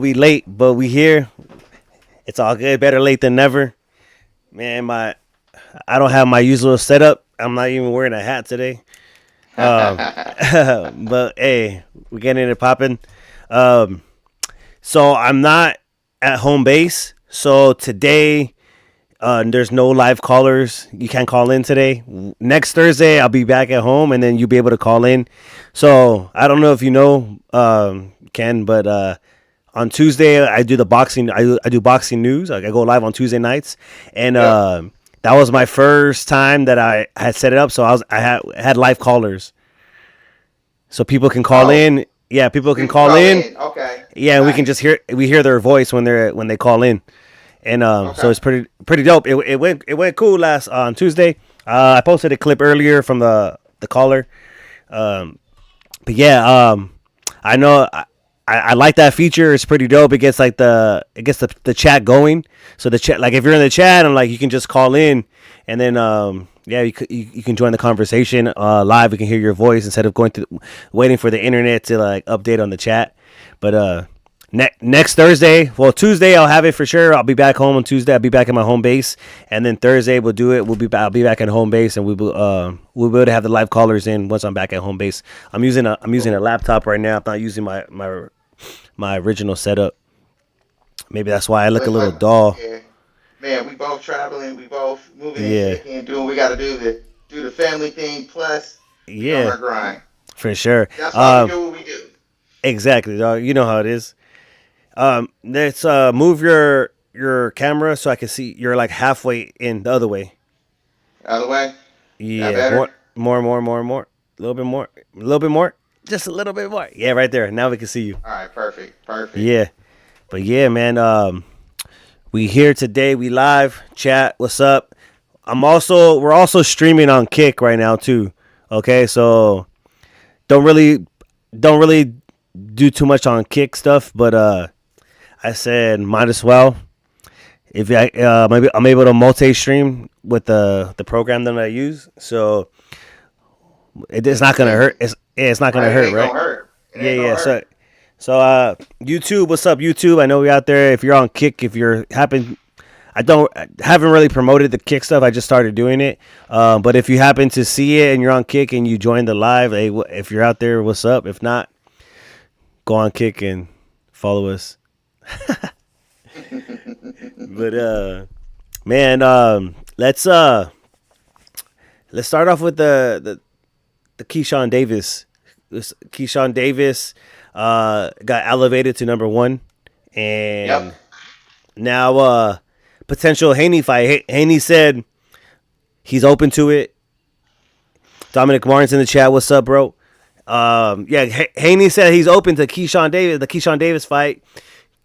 We late, but we here. It's all good. Better late than never. Man, I don't have my usual setup. I'm not even wearing a hat today. Um, but hey, we're getting it popping. Um, so I'm not at home base. So today, there's no live callers. You can't call in today. Next Thursday, I'll be back at home, and then you'll be able to call in. So I don't know if you know, Ken, but on Tuesday I do the boxing. I do boxing news. Like I go live on Tuesday nights, and Yep. that was my first time that I had set it up. So I had live callers, so people can call Oh, in. Yeah, people can people call call in. in. Okay. Yeah, and we can just Nice. hear their voice when they call in, and so Okay. it's pretty dope. It went cool last on Tuesday. I posted a clip earlier from the caller. Um, but yeah, I know I like that feature. It's pretty dope. It gets the chat going. So the chat, like if you're in the chat and like you can just call in, and then yeah, you can join the conversation live. We can hear your voice instead of going to waiting for the internet to like update on the chat. But next Thursday, well Tuesday, I'll have it for sure. I'll be back home on Tuesday. I'll be back at my home base, and then Thursday we'll do it. I'll be back at home base, and we'll be able to have the live callers in once I'm back at home base. I'm using a laptop right now. I'm not using my original setup. Maybe that's why I look a little dull. Yeah. Man, we both traveling. We both moving and Yeah, shaking and doing what we got to do the family thing. Plus, we on yeah, our grind. for sure. That's why we do what we do. Exactly, dog. You know how it is. Let's move your camera so I can see you're like halfway in the other way. Out of the way. That Yeah, better? more. A little bit more, a little bit more, just a little bit more. Yeah, right there. Now we can see you. All right. Perfect. Perfect. Yeah, but yeah, man. We here today. We live chat. What's up? We're also streaming on Kick right now too. Okay, so don't really don't really do too much on Kick stuff, but I said might as well. If I maybe I'm able to multi-stream with the program that I use, so it's not gonna Hey, hurt. It's not gonna right. It hurt, ain't right? gonna hurt. It Yeah, ain't gonna yeah. hurt. So YouTube, what's up, YouTube? I know we out there. If you're on Kick, if you're happen, I haven't really promoted the Kick stuff. I just started doing it. But if you happen to see it and you're on Kick and you join the live, hey, if you're out there, what's up? If not, go on Kick and follow us. But man, let's start off with the Keyshawn Davis. Keyshawn Davis got elevated to number one, Yep. and now potential Haney fight. Haney said he's open to it. Dominic Martin's in the chat. What's up, bro? Yeah, Haney said he's open to Keyshawn Davis, the Keyshawn Davis fight.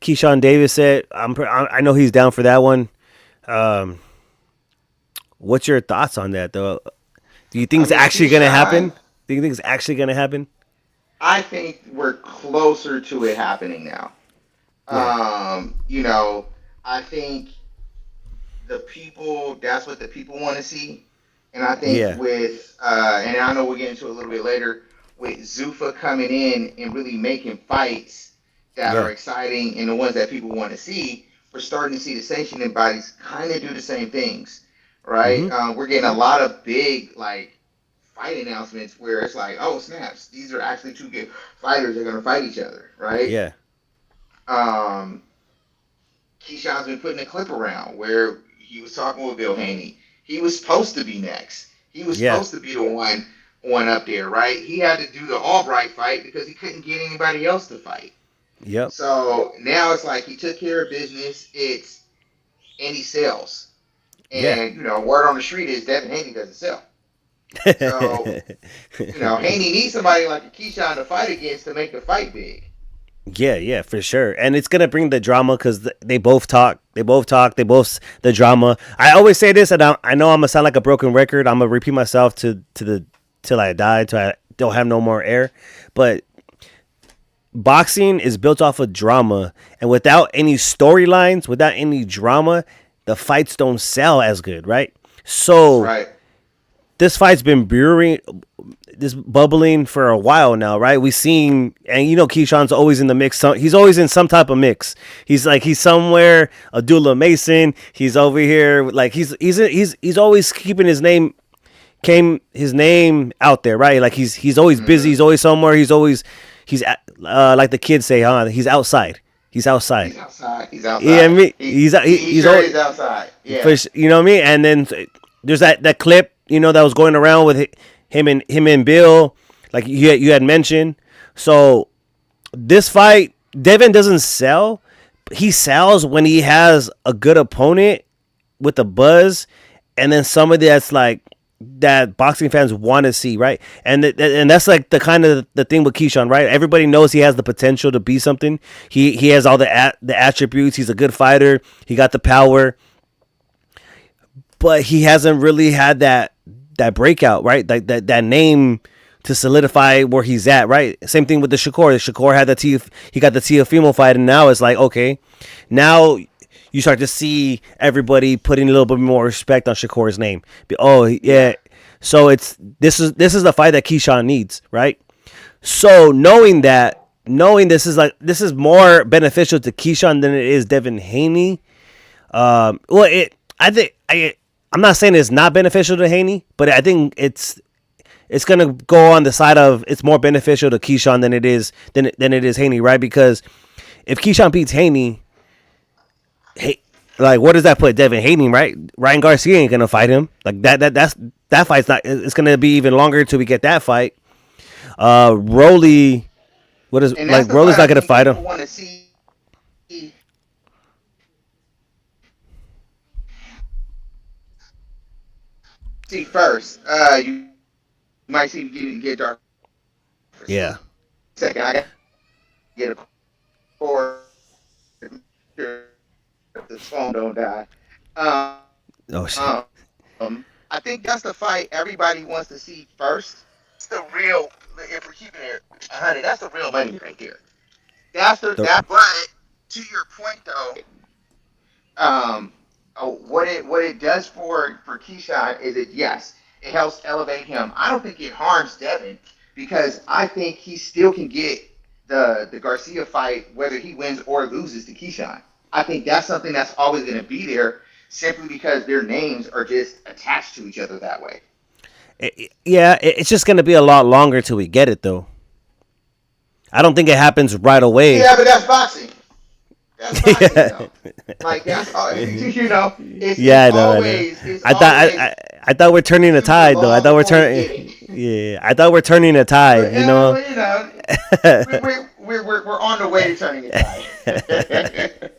Keyshawn Davis said, I know he's down for that one. Um, what's your thoughts on that, though? Do you think I it's mean, actually gonna happen? Keyshawn. Do you think it's actually gonna happen? I think we're closer to it happening now. Yeah, You know, I think that's what the people want to see. And I think yeah, and I know we'll get into it a little bit later, with Zuffa coming in and really making fights that are yeah. exciting and the ones that people want to see, we're starting to see the sanctioning bodies kind of do the same things, right? Mhm. We're getting a lot of big, like, fight announcements where it's like, oh, snaps, these are actually two good fighters that are going to fight each other, right? Yeah, Um, Keyshawn's been putting a clip around where he was talking with Bill Haney. He was supposed to be next. He was yeah. supposed to be the one up there, right? He had to do the Albright fight because he couldn't get anybody else to fight. Yep. So now it's like he took care of business. And he sells. Yeah. And word on the street is Devin Haney doesn't sell. So Haney needs somebody like a Keyshawn to fight against to make the fight big. Yeah, yeah, for sure. And it's gonna bring the drama because they both talk. They both talk. They both the drama. I always say this, and I know I'm gonna sound like a broken record. I'm gonna repeat myself to the till I die, till I don't have no more air. But boxing is built off of drama, and without any storylines, without any drama, the fights don't sell as good, right? So Right. this fight's been brewing. this bubbling for a while now, right? We seen, and Keyshawn's always in the mix. He's always in some type of mix. He's somewhere. Abdullah Mason. He's over here. Like he's always keeping his name out there, right? Like he's always busy. He's always somewhere. Like the kids say, huh? He's outside. He's outside. He's outside. He's outside. Yeah, I mean, he's sure always outside. Yeah. You know what I mean? And then there's that clip, that was going around with him and Bill, like you had mentioned. So this fight, Devin doesn't sell. He sells when he has a good opponent with a buzz, and then somebody that's like that boxing fans want to see, right? And that's like the kind of the thing with Keyshawn, right? Everybody knows he has the potential to be something. He has all the attributes. He's a good fighter. He got the power, but he hasn't really had that breakout, right? Like that name to solidify where he's at, right? Same thing with the Shakur. Shakur had he got the Teofimo fight, and now it's like, okay, now you start to see everybody putting a little bit more respect on Shakur's name. Oh yeah, so this is the fight that Keyshawn needs, right? So knowing this is more beneficial to Keyshawn than it is Devin Haney. I'm not saying it's not beneficial to Haney, but I think it's gonna go on the side of it's more beneficial to Keyshawn than it is Haney, right? Because if Keyshawn beats Haney, like what does that put Devin Haney, right? Ryan Garcia ain't gonna fight him. Like that fight's not. It's gonna be even longer till we get that fight. Rolly, Rolly's not gonna fight him. Want to see first. You might see get dark. Yeah. Second, I got get a cord. The phone don't die. Oh shit. I think that's the fight everybody wants to see first. It's the real. If we're keeping it 100, that's the real money right there. But to your point though, what it does for Keyshawn is it helps elevate him. I don't think it harms Devin because I think he still can get the Garcia fight whether he wins or loses to Keyshawn. I think that's something that's always going to be there simply because their names are just attached to each other that way. It's just going to be a lot longer till we get it, though. I don't think it happens right away. Yeah, but that's boxing. That's boxing, though. Like, that's all, it's yeah, always, I thought we're turning the tide, though. I thought we're turning the tide, We're on the way to turning the tide.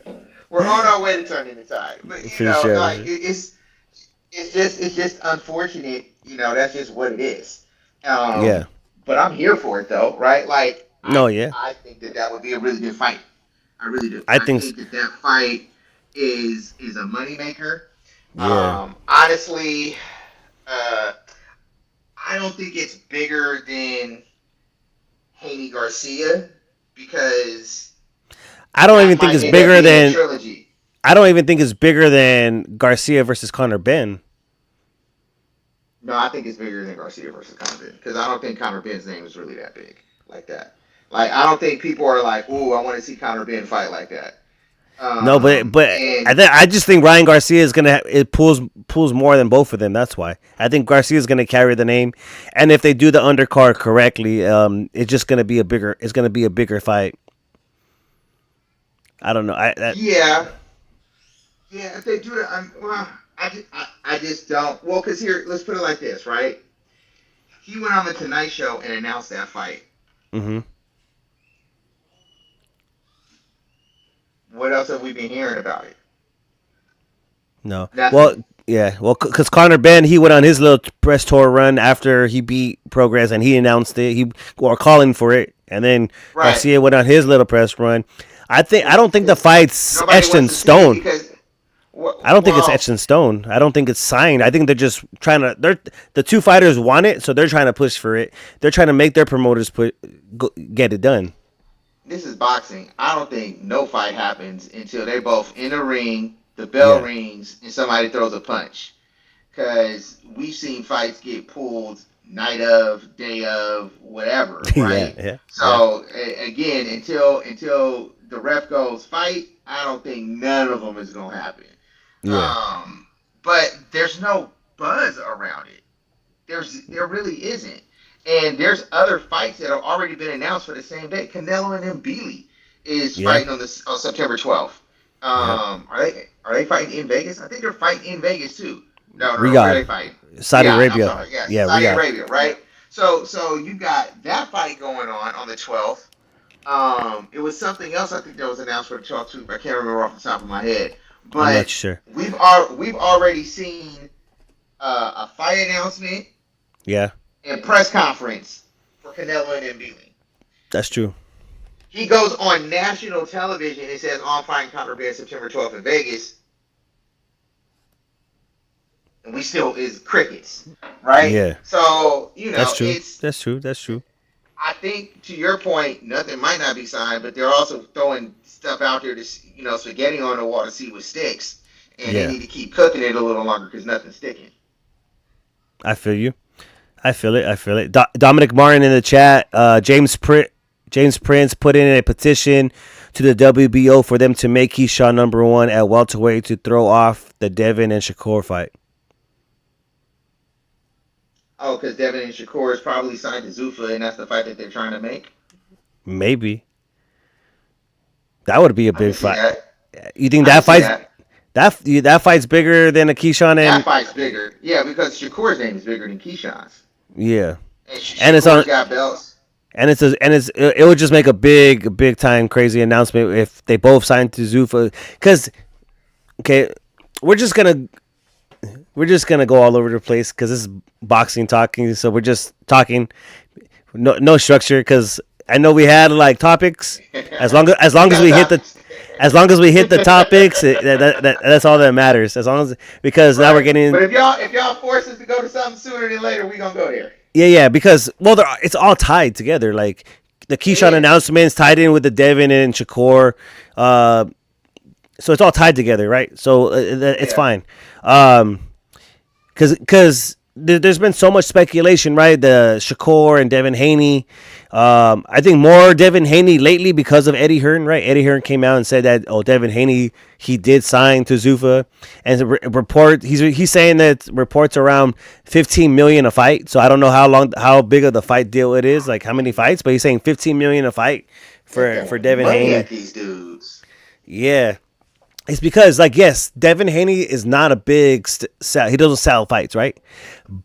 We're on our way to turning the tide. But sure. like it's just unfortunate. That's just what it is. Yeah. But I'm here for it though, right? Like I think that would be a really good fight. I really do. I think that fight is a moneymaker. Yeah. Honestly, I don't think it's bigger than Haney Garcia because I don't even think it's bigger than trilogy. I don't even think it's bigger than Garcia versus Conor Benn. No, I think it's bigger than Garcia versus Conor Benn because I don't think Conor Benn's name is really that big like that. Like I don't think people are like, "Ooh, I want to see Conor Benn fight like that." No, but I just think Ryan Garcia is it pulls more than both of them. That's why I think Garcia is gonna carry the name, and if they do the undercard correctly, it's just gonna be a bigger fight. I don't know. Yeah. If they do it, I just don't. Well, because here, let's put it like this, right? He went on the Tonight Show and announced that fight. Mm-hmm. What else have we been hearing about it? No. Nothing. Well, because Conor Benn, he went on his little press tour run after he beat Progress, and he announced it. He were calling for it, and then Garcia went on his little press run. I don't think the fight's etched in stone. I don't think it's etched in stone. I don't think it's signed. I think they're just trying to. The two fighters want it, so they're trying to push for it. They're trying to make their promoters get it done. This is boxing. I don't think no fight happens until they're both in the ring, the bell rings, and somebody throws a punch. Because we've seen fights get pulled night of, day of, whatever, Yeah, right? yeah, yeah, So again, until the ref goes fight, I don't think none of them is gonna happen. yeah. Um, but there's no buzz around it. There really isn't. And there's other fights that have already been announced for the same day. Canelo and Mbili is Yeah, fighting on September 12th. yeah. Are they fighting in Vegas? I think they're fighting in Vegas too. No. Where are Riyadh, they fighting? Saudi Riyadh. I'm Arabia. sorry. Yes, Yeah, Saudi Riyadh. Arabia. Right. So you got that fight going on the 12th. It was something else I think that was announced for the 12th too. But I can't remember off the top of my head. I'm not But sure. we've already seen a fight announcement Yeah, and press conference for Canelo and Mbili. that's true. He goes on national television and says, "On fighting Conor September 12th in Vegas," and we still is crickets, right? Yeah, So that's true. it's. That's true. That's true. I think to your point, nothing might not be signed, but they're also throwing stuff out there to spaghetti on the wall to see what sticks, and they Yeah, need to keep cooking it a little longer because nothing's sticking. I feel you. I feel it. I feel it. Dominic Martin in the chat. James Prince put in a petition to the WBO for them to make Keyshawn number one at welterweight to throw off the Devin and Shakur fight. Oh, because Devin and Shakur is probably signed to Zuffa, and that's the fight that they're trying to make. Maybe that would be a I can big see fight. that. You think I can that see fights that. that fight's bigger than a Keyshawn That and fight's bigger. Yeah, because Shakur's name is bigger than Keyshawn's. yeah, And and it's on Shakur's got belts. it would just make a big time crazy announcement if they both signed to Zuffa. Because okay, we're just gonna go all over the place because this is boxing talking. So we're just talking, no structure. Because I know we had like topics. As long We as got we hit the topics. topics, that's all that matters. As long as because now we're Right. getting But if y'all force us to go to something sooner than later, we gonna go there. yeah because it's all tied together. Like the It Keyshawn is. announcements tied in with the Devin and Shakur. So it's all tied together, right? So it's Yeah. fine. Because there's been so much speculation, right? The Shakur and Devin Haney. I think more Devin Haney lately because of Eddie Hearn, right? Eddie Hearn came out and said that Devin Haney he did sign to Zuffa, and the report he's saying that reports around 15 million a fight. So I don't know how big of the fight deal it is, like how many fights, but he's saying 15 million a fight They're for throwing Devin money Haney. at these dudes. Yeah, it's because, like, yes, Devin Haney is not a big sell. He doesn't sell fights, right?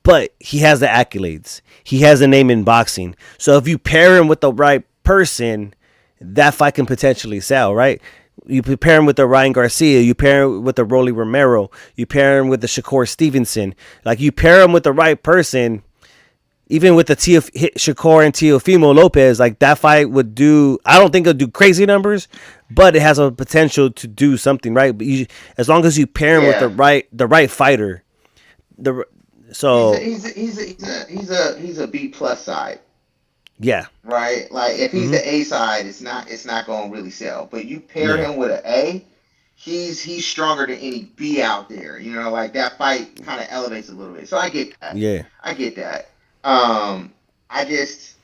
But he has the accolades. He has a name in boxing. So if you pair him with the right person, that fight can potentially sell, right? You pair him with the Ryan Garcia. You pair him with the Rolly Romero. You pair him with the Shakur Stevenson. Like, you pair him with the right person, even with the Shakur and Teofimo Lopez, like that fight would do. I don't think it'll do crazy numbers, but it has a potential to do something, right? But as long as you pair him with Yeah. the right fighter, the He's a, so he's a, he's a, he's a, he's a, he's a B plus side, yeah, right? Like if he's hmm the A side, it's not going to really sell. But you pair yeah, him with an A, he's stronger than any B out there. Like that fight kind of elevates a little bit. So I get that. yeah, I get that. I just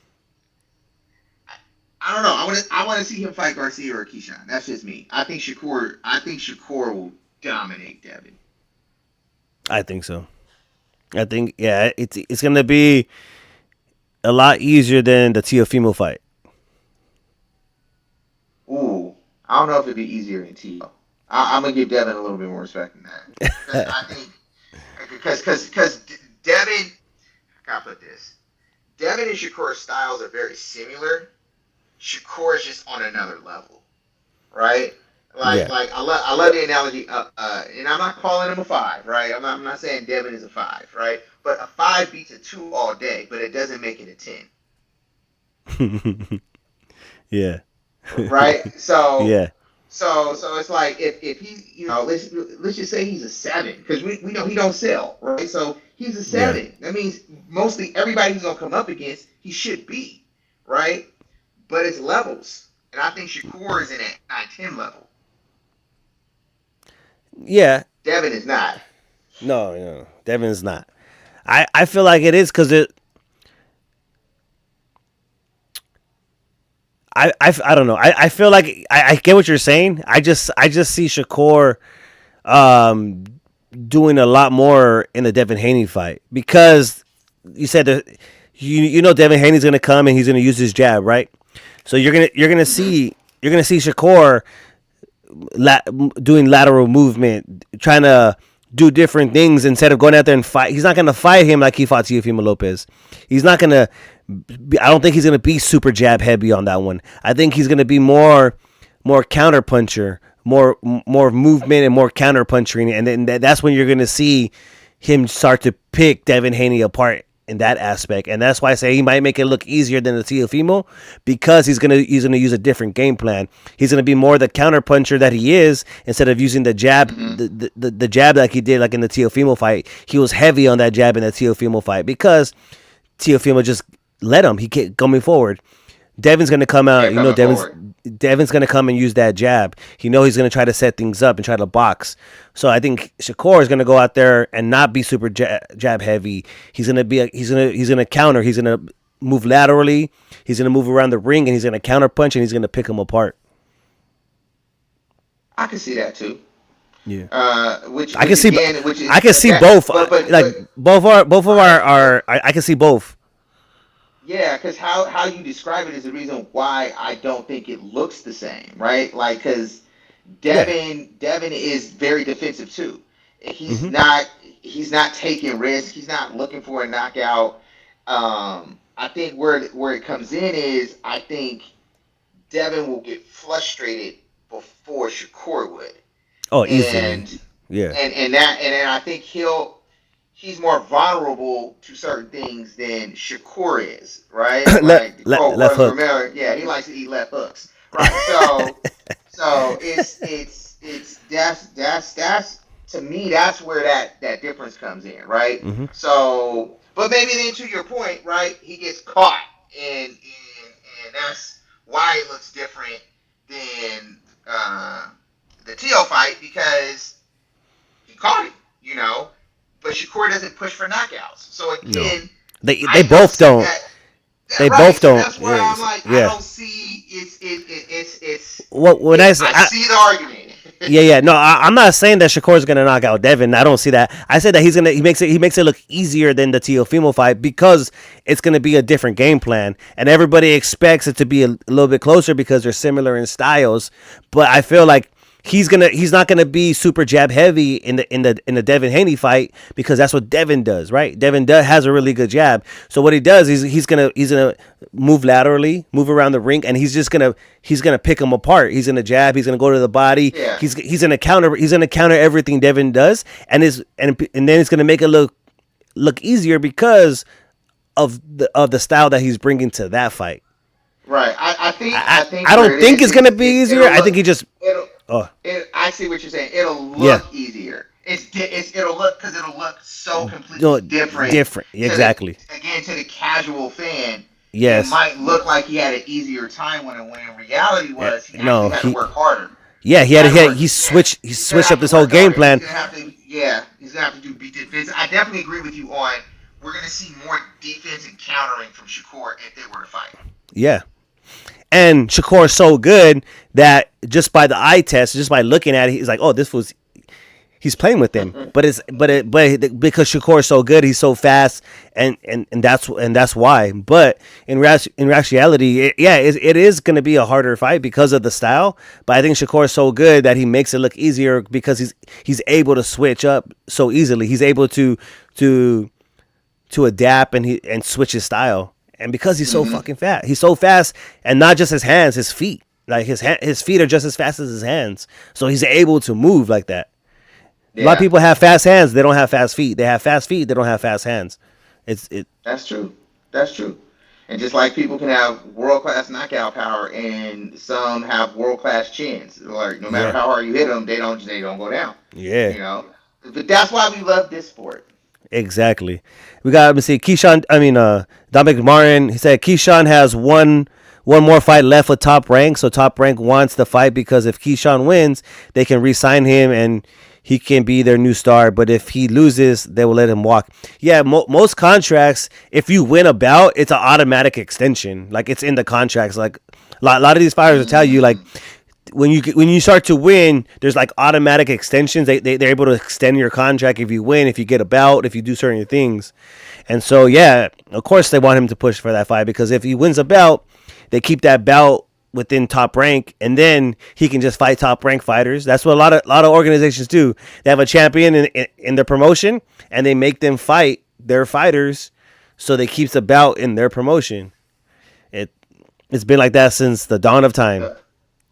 I don't know. I want to see him fight Garcia or Keyshawn. That's just me. I think Shakur will dominate Devin. I think so. I think yeah, it's gonna be a lot easier than the Teofimo fight. Ooh, I don't know if it'd be easier than T.O. I'm gonna give Devin a little bit more respect than that. Because I think because Devin, I gotta put this. Devin and Shakur's styles are very similar. Shakur is just on another level, right? Like Yeah, like I love the analogy. And I'm not calling him a five, right? I'm not saying Devin is a five, right? But a five beats a two all day, but it doesn't make it a 10, yeah, right? So yeah, So it's like if he let's just say he's a seven because we know he don't sell, right? So he's a yeah, seven. That means mostly everybody he's gonna come up against he should be, right? But it's levels, and I think Shakur is in at 9-10 level. yeah. Devin is not. No, Devin's not. I feel like it is because I don't know. I feel like I get what you're saying. I just see Shakur um doing a lot more in the Devin Haney fight because you said that you know Devin Haney's gonna come and he's gonna use his jab, right? So you're gonna see Shakur doing lateral movement, trying to do different things instead of going out there and fight. He's not gonna fight him like he fought Teofimo Lopez. He's not gonna. I don't think he's gonna be super jab heavy on that one. I think he's gonna be more counter puncher, more movement and more counter punching, and then that's when you're gonna see him start to pick Devin Haney apart in that aspect, and that's why I say he might make it look easier than the Teofimo because he's gonna use a different game plan. He's gonna be more the counter puncher that he is instead of using the jab, the jab like he did like in the Teofimo fight. He was heavy on that jab in the Teofimo fight because Teofimo just let him. He kept coming forward. Devin's gonna come out. Devin's gonna come and use that jab. He's gonna try to set things up and try to box. So I think Shakur is gonna go out there and not be super jab heavy. He's gonna counter. He's gonna move laterally. He's gonna move around the ring and he's gonna counter punch and he's gonna pick him apart. I can see that too. Yeah. I can see both. Both are. I can see both. Yeah, because how you describe it is the reason why I don't think it looks the same, right? Like, because Devin is very defensive too. He's not taking risks. He's not looking for a knockout. I think where it comes in is I think Devin will get frustrated before Shakur would. Oh, easily. Yeah. And then I think he's more vulnerable to certain things than Shakur is, right? Left hook. Romero, yeah, he likes to eat left hooks, right? So it's that's to me that's where that difference comes in, right? Mm-hmm. So, but maybe then to your point, right? He gets caught, and that's why it looks different than the Teo fight because he caught him, you know. But Shakur doesn't push for knockouts. So again, no. They both don't. They both don't. That's where I'm like, I don't see it's. When I see the argument. Yeah. No, I'm not saying that Shakur is gonna knock out Devin. I don't see that. I said that he makes it look easier than the Teofimo fight because it's gonna be a different game plan, and everybody expects it to be a little bit closer because they're similar in styles. But I feel like he's not gonna be super jab heavy in the Devin Haney fight because that's what Devin does, right? Devin has a really good jab. So what he does is he's gonna move laterally, move around the ring, and he's gonna pick him apart. He's gonna jab. He's gonna go to the body. Yeah. He's gonna counter. He's gonna counter everything Devin does, and then it's gonna make it look easier because of the style that he's bringing to that fight. Right. I think. I don't think it's gonna be easier. I think he just. I see what you're saying. It'll look easier. It'll look so completely different. Exactly. To the casual fan, yes, it might look like he had an easier time when in reality was he had to work harder. Yeah, he switched up this whole game plan. He's gonna have to do defense. I definitely agree with you on. We're gonna see more defense and countering from Shakur if they were to fight. Yeah. And Shakur is so good that just by the eye test, just by looking at it, he's like, "Oh, he's playing with him." But because Shakur is so good, he's so fast, and that's why. But in reality, it is going to be a harder fight because of the style. But I think Shakur is so good that he makes it look easier because he's able to switch up so easily. He's able to adapt and switch his style. And because he's so fucking fast, and not just his hands, his feet. Like his feet are just as fast as his hands, so he's able to move like that. Yeah. A lot of people have fast hands; they don't have fast feet. They have fast feet; they don't have fast hands. That's true. And just like people can have world class knockout power, and some have world class chins. Like no matter how hard you hit them, they don't go down. Yeah, you know. But that's why we love this sport. Exactly. We got, let me see, Dominic Martin, he said Keyshawn has one more fight left with Top Rank, so Top Rank wants the fight because if Keyshawn wins, they can re-sign him and he can be their new star, but if he loses, they will let him walk. Yeah, most contracts, if you win a bout, it's an automatic extension. Like, it's in the contracts. Like, lot of these fighters will tell you like when you start to win, there's like automatic extensions. They're able to extend your contract if you win, if you get a bout, if you do certain things. And so yeah, of course they want him to push for that fight because if he wins a bout, they keep that bout within Top Rank, and then he can just fight Top Rank fighters. That's what a lot of organizations do. They have a champion in their promotion, and they make them fight their fighters, so they keep the bout in their promotion. It's been like that since the dawn of time.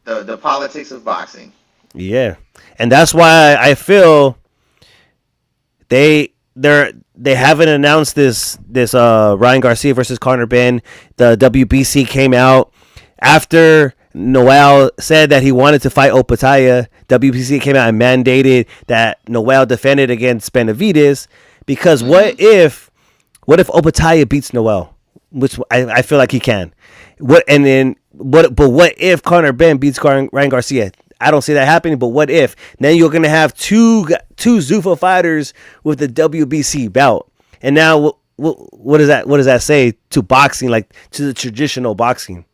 The politics of boxing. Yeah, and that's why I feel they haven't announced this Ryan Garcia versus Conor Ben. The WBC came out after Noel said that he wanted to fight Opataya. WBC came out and mandated that Noel defended against Benavidez because what if Opataya beats Noel, which I feel like he can. But what if Conor Ben beats Ryan Garcia? I don't see that happening, but what if? Then you're going to have two Zuffa fighters with the WBC bout. And now what does that say to boxing, like to the traditional boxing?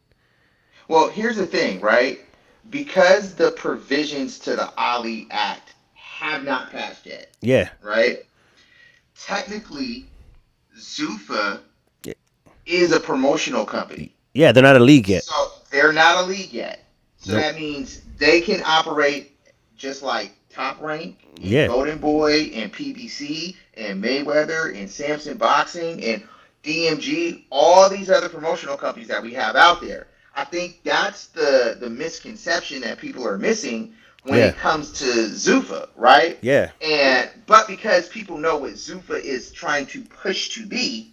Well, here's the thing, right? Because the provisions to the Ali Act have not passed yet. Yeah. Right? Technically, Zuffa is a promotional company. Yeah, they're not a league yet. So they're not a league yet. So that means they can operate just like Top Rank, and Golden Boy, and PBC, and Mayweather, and Samson Boxing, and DMG, all these other promotional companies that we have out there. I think that's the misconception that people are missing when it comes to Zuffa, right? Yeah. But because people know what Zuffa is trying to push to be,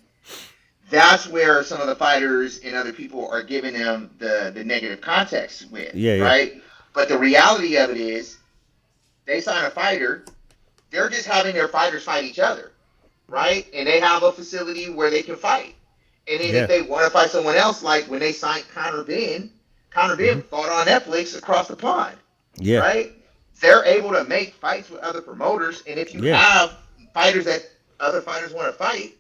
that's where some of the fighters and other people are giving them the negative context with, right? But the reality of it is, they sign a fighter, they're just having their fighters fight each other, right? And they have a facility where they can fight. And then if they want to fight someone else, like when they signed Conor Ben fought on Netflix across the pond, right? They're able to make fights with other promoters, and if you have fighters that other fighters want to fight,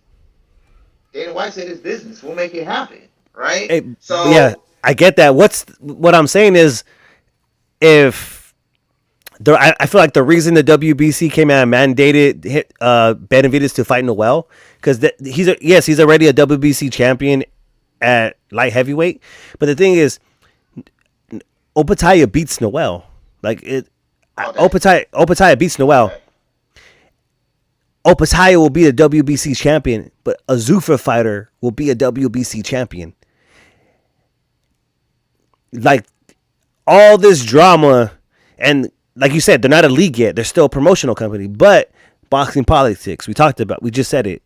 Dana White said it's business. We'll make it happen, right? Hey, so yeah, I get that. What I'm saying is, I feel like the reason the WBC came out and mandated Benavidez to fight Noel because he's already a WBC champion at light heavyweight, but the thing is, Opataya beats Noel. Like Opataya beats Noel. Okay. Opataya will be a WBC champion, but a Zuffa fighter will be a WBC champion. Like all this drama, and like you said, they're not a league yet. They're still a promotional company, but boxing politics. We just said it.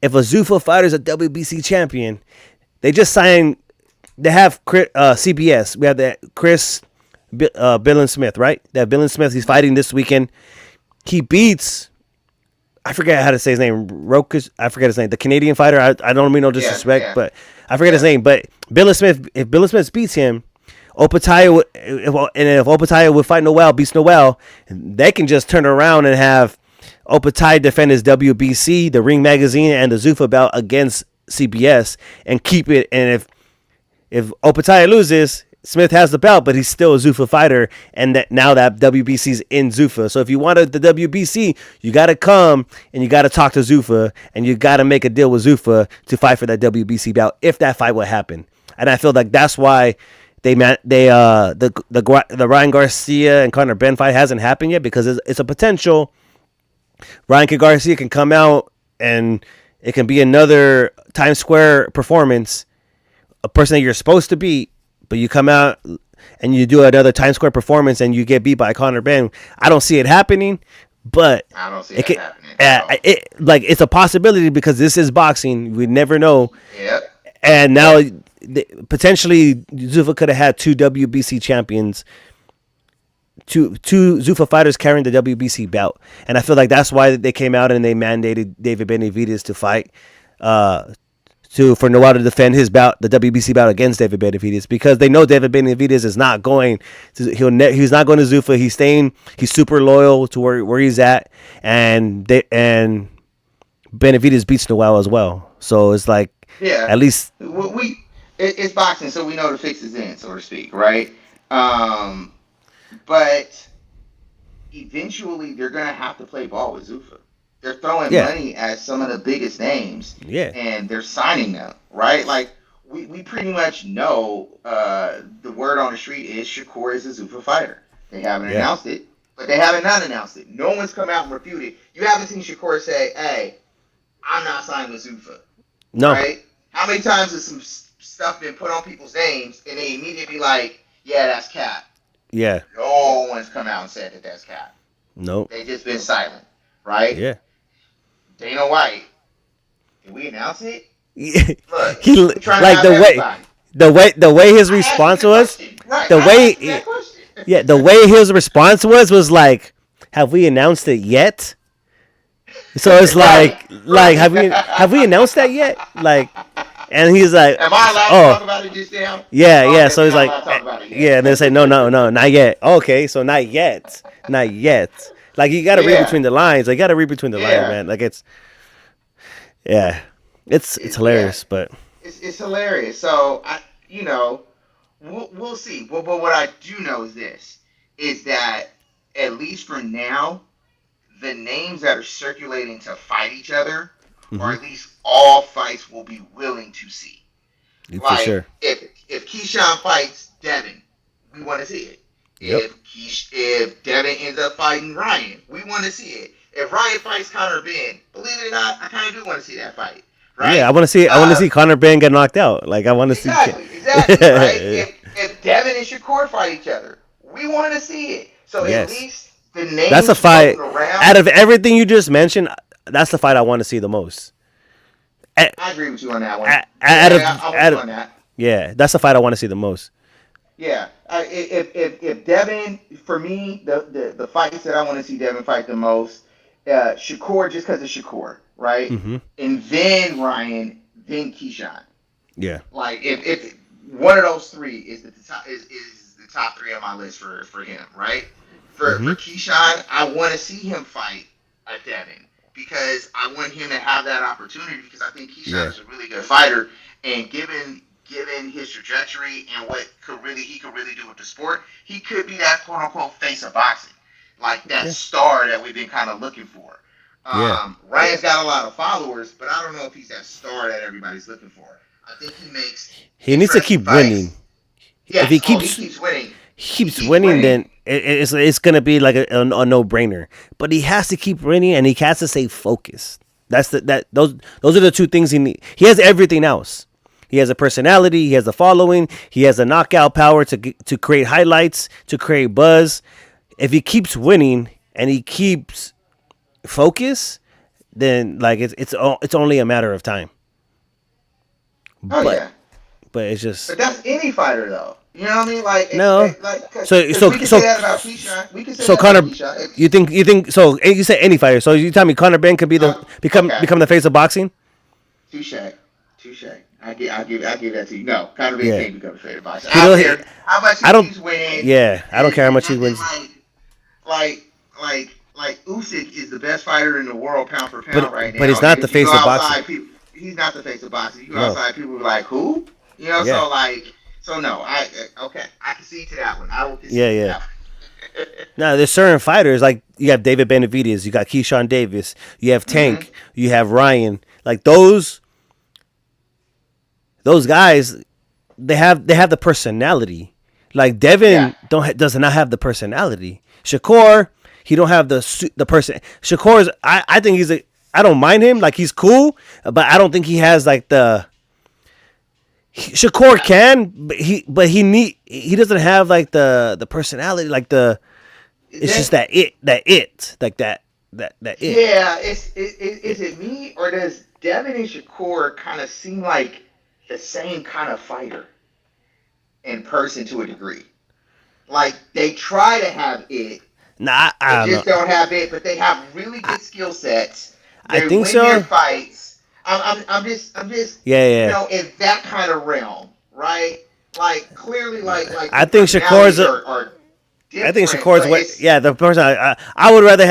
If a Zuffa fighter is a WBC champion, they just signed. They have CBS. We have that Chris Bill and Smith, right? That Bill and Smith. He's fighting this weekend. He beats. I forget how to say his name. I forget his name. The Canadian fighter. I don't mean no disrespect, but I forget his name. But Bill and Smith. If Bill and Smith beats him, Opataya, if Opataya would fight Noel, beats Noel, they can just turn around and have Opataya defend his WBC, the Ring Magazine, and the Zuffa bout against CBS and keep it. And if Opataya loses, Smith has the belt, but he's still a Zuffa fighter, and now that WBC's in Zuffa. So if you wanted the WBC, you got to come and you got to talk to Zuffa, and you got to make a deal with Zuffa to fight for that WBC bout if that fight would happen. And I feel like that's why the Ryan Garcia and Conor Ben fight hasn't happened yet, because it's a potential. Ryan Garcia can come out and it can be another Times Square performance, a person that you're supposed to beat, but you come out and you do another Times Square performance and you get beat by Conor Ben. I don't see it happening, but I don't see it happening. It's a possibility because this is boxing. We never know. Yep. And now potentially Zuffa could have had two WBC champions, two Zuffa fighters carrying the WBC bout. And I feel like that's why they came out and they mandated David Benavidez to fight for Noel to defend his bout, the WBC bout against David Benavidez, because they know David Benavidez is not going to. He's not going to Zuffa. He's staying. He's super loyal to where he's at, and Benavidez beats Noel as well. So it's like, at least It's boxing, so we know the fix is in, so to speak, right? Um, but eventually they're gonna have to play ball with Zuffa. They're throwing Yeah, money at some of the biggest names, yeah, and they're signing them, right? Like we pretty much know the word on the street is Shakur is a Zuffa fighter. They haven't yeah. announced it, but they haven't not announced it. No one's come out and refuted it. You haven't seen Shakur say, "Hey, I'm not signing with Zuffa," No, right? How many times has some stuff been put on people's names and they immediately be like, "Yeah, that's cap." yeah, No one's come out and said that that's cap. no, They just been silent, right? yeah. Dana White, did we announce it? Look, He we're trying to like have everybody. the way his I asked you response the was, question. Right, the I asked way you that question. yeah, the way his response was like, have we announced it yet? So it's Right, like right. have we announced that yet? Like, and he's like, Am I allowed to talk oh about it just now? yeah, yeah. Okay, So we're he's not like, allowed to talk about it yet. yeah, and they say no, no, no, not yet. Okay, so not yet, not yet. Like you got to read Yeah, between the lines. Like, you got to read between the lines, yeah, man. Like it's yeah, it's yeah. hilarious, but It's hilarious. So we'll see. But what I do know is this: is that at least for now, the names that are circulating to fight each other, or hmm at least all fights will be willing to see. for Like sure. if Keyshawn fights Devin, we want to see it. Yep. If Devin ends up fighting Ryan, we want to see it. If Ryan fights Conor Ben, believe it or not, I kind of do want to see that fight, Yeah, right? I want to see Conor Ben get knocked out. Like I want to see. Exactly, right? If Devin and Shakur fight each other, we want to see it. So at Yes, least the that's a names fight. floating around. Out of everything you just mentioned, that's the fight I want to see the most. At, I agree with you on that one. out I'm with out you of on that. yeah, that's the fight I want to see the most. Yeah, if Devin, for me, the fights that I want to see Devin fight the most, Shakur just because of Shakur, right? hmm And then Ryan, then Keyshawn. Yeah. Like if one of those three is the top is the top three on my list for him, right? For hmm Keyshawn, I want to see him fight a Devin because I want him to have that opportunity because I think Keyshawn Yeah. is a really good fighter and given his trajectory and what he could really do with the sport, he could be that quote unquote face of boxing, like that Yeah. star that we've been kind of looking for. Yeah. Ryan's got a lot of followers, but I don't know if he's that star that everybody's looking for. I think he makes He needs to interesting keep winning. fights. If he Yes. Oh, he keeps keeps winning. he He keeps keeps winning, winning. then it's gonna be like a no brainer. But he has to keep winning, and he has to stay focused. That's those are the two things he need. He has everything else. He has a personality. He has a following. He has a knockout power to create highlights, to create buzz. If he keeps winning and he keeps focus, then like it's only a matter of time. Oh But yeah. it's just But that's any fighter though. You know what I mean? no. So because so we can so say that about Keyshawn. We can say so that about Connor, Keyshawn. you think so? You say any fighter. So you tell me Conor Ben could be the Okay. become the face of boxing? Touche. Touche. I give that to you. No, Conor Ben Yeah. can't become a favorite boxer. He I don't don't. care how much I he don't. keeps winning. Yeah, I don't care how And much he nothing wins. like Usyk is the best fighter in the world pound for But pound right but now. he's And not the if you go face of boxing. outside, people he's not the face of boxing. You go No. outside, people be like, who? You know, Yeah. so no, okay, I concede to that one. I will Yeah. concede to Yeah. that one. Now there's certain fighters like you have David Benavidez, you got Keyshawn Davis, you have hmm Tank, you have Ryan. Like those guys, they have the personality. Like Yeah. Devin does not have the personality. Shakur, he don't have the person. Shakur is I think I don't mind him. Like he's cool, but I don't think he has like Shakur can, but he doesn't have like the personality, like it's just That that it like that it. yeah, is it me or does Devin and Shakur kind of seem like the same kind of fighter in person to a degree? Like they try to have it, Nah, they I don't just know. don't have it, but they have really good skill sets. I They think win their so. fights. I'm just Yeah, yeah. in that kind of realm, right? Like clearly, like I the think Shakur's personalities are I think different, Shakur's but what. it's Yeah, the person I would rather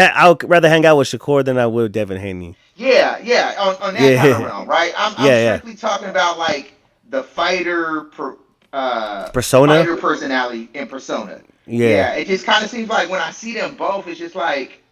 hang out with Shakur than I would Devin Haney. yeah, on that kind of Yeah, realm, right? I'm yeah, yeah, strictly talking about like the Persona. fighter personality and persona. Yeah. Yeah, it just kind of seems like when I see them both, it's just like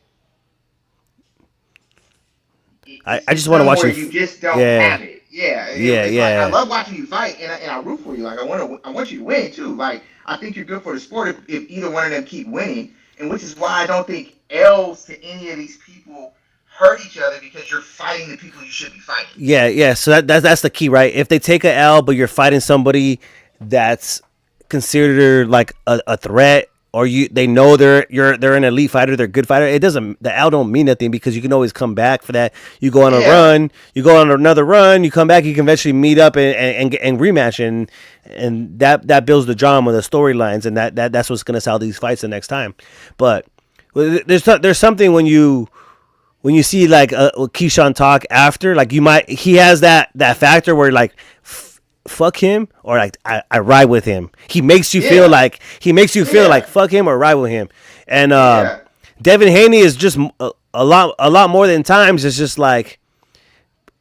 I it's just want to something watch where him. you just don't Yeah. have it. Yeah, Yeah. it's like I Yeah. love watching you fight, and I root for you. Like I want you to win too. Like I think you're good for the sport if either one of them keep winning, and which is why I don't think L's to any of these people hurt each other because you're fighting the people you should be fighting. Yeah. Yeah. So that's the key, right? If they take a L, but you're fighting somebody that's considered like a threat, or they know they're an elite fighter, they're a good fighter. It doesn't the L don't mean nothing because you can always come back for that. You go on a Yeah. run, you go on another run, you come back, you can eventually meet up and rematch, and that builds the drama, the storylines, and that's what's gonna sell these fights the next time. But there's something when you see like Keyshawn talk after, like he has that factor where like fuck him or like I ride with him. He makes you feel like Yeah. fuck him or ride with him. And Yeah. Devin Haney is just a lot more than times. It's just like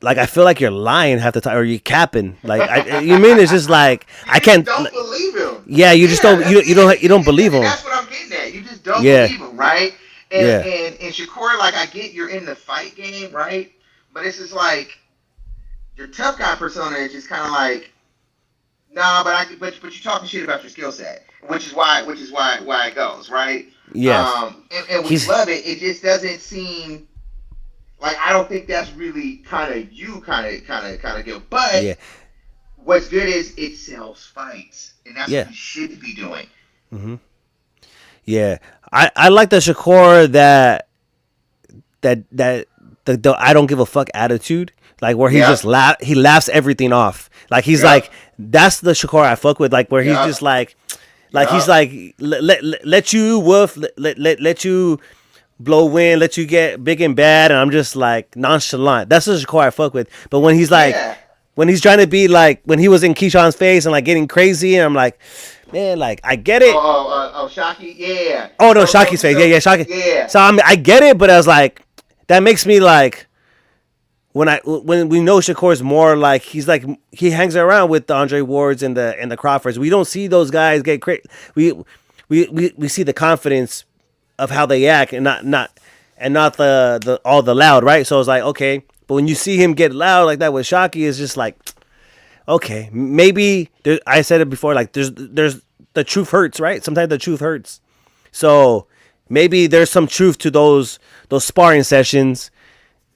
I feel like you're lying half the time or you're capping. Like you mean it's just like I can't. Don't believe him. Yeah, you just don't. You don't believe him. That's what I'm getting at. You just don't Yeah. believe him, right? And, Yeah. and Shakur, like I get you're in the fight game, right? But it's just like your tough guy persona is just kind of like, nah, but you're talking shit about your skill set, which is why it goes, right? Yes. And we love it. It just doesn't seem like I don't think that's really kind of good. But Yeah. what's good is it sells fights, and that's Yeah. what you should be doing. Mm-hmm. Yeah, I like the Shakur that the I don't give a fuck attitude, like where he just he laughs everything off. Like he's like that's the Shakur I fuck with. Like where he's just like he's like let you woof, let you blow wind, let you get big and bad, and I'm just like nonchalant. That's the Shakur I fuck with. But when he's like when he's trying to be like when he was in Keyshawn's face and like getting crazy, and I'm like, man, like I get it. Shockey, yeah. Oh no, Shockey's face, yeah, Shockey. Yeah. So I get it, but I was like, that makes me like, when we know Shakur's more like he hangs around with the Andre Wards and the Crawfords. We don't see those guys get crazy. We see the confidence of how they act and not the all the loud, right? So it's like okay, but when you see him get loud like that with Shockey, it's just like. Okay, maybe I said it before. Like, there's the truth hurts, right? Sometimes the truth hurts. So maybe there's some truth to those sparring sessions.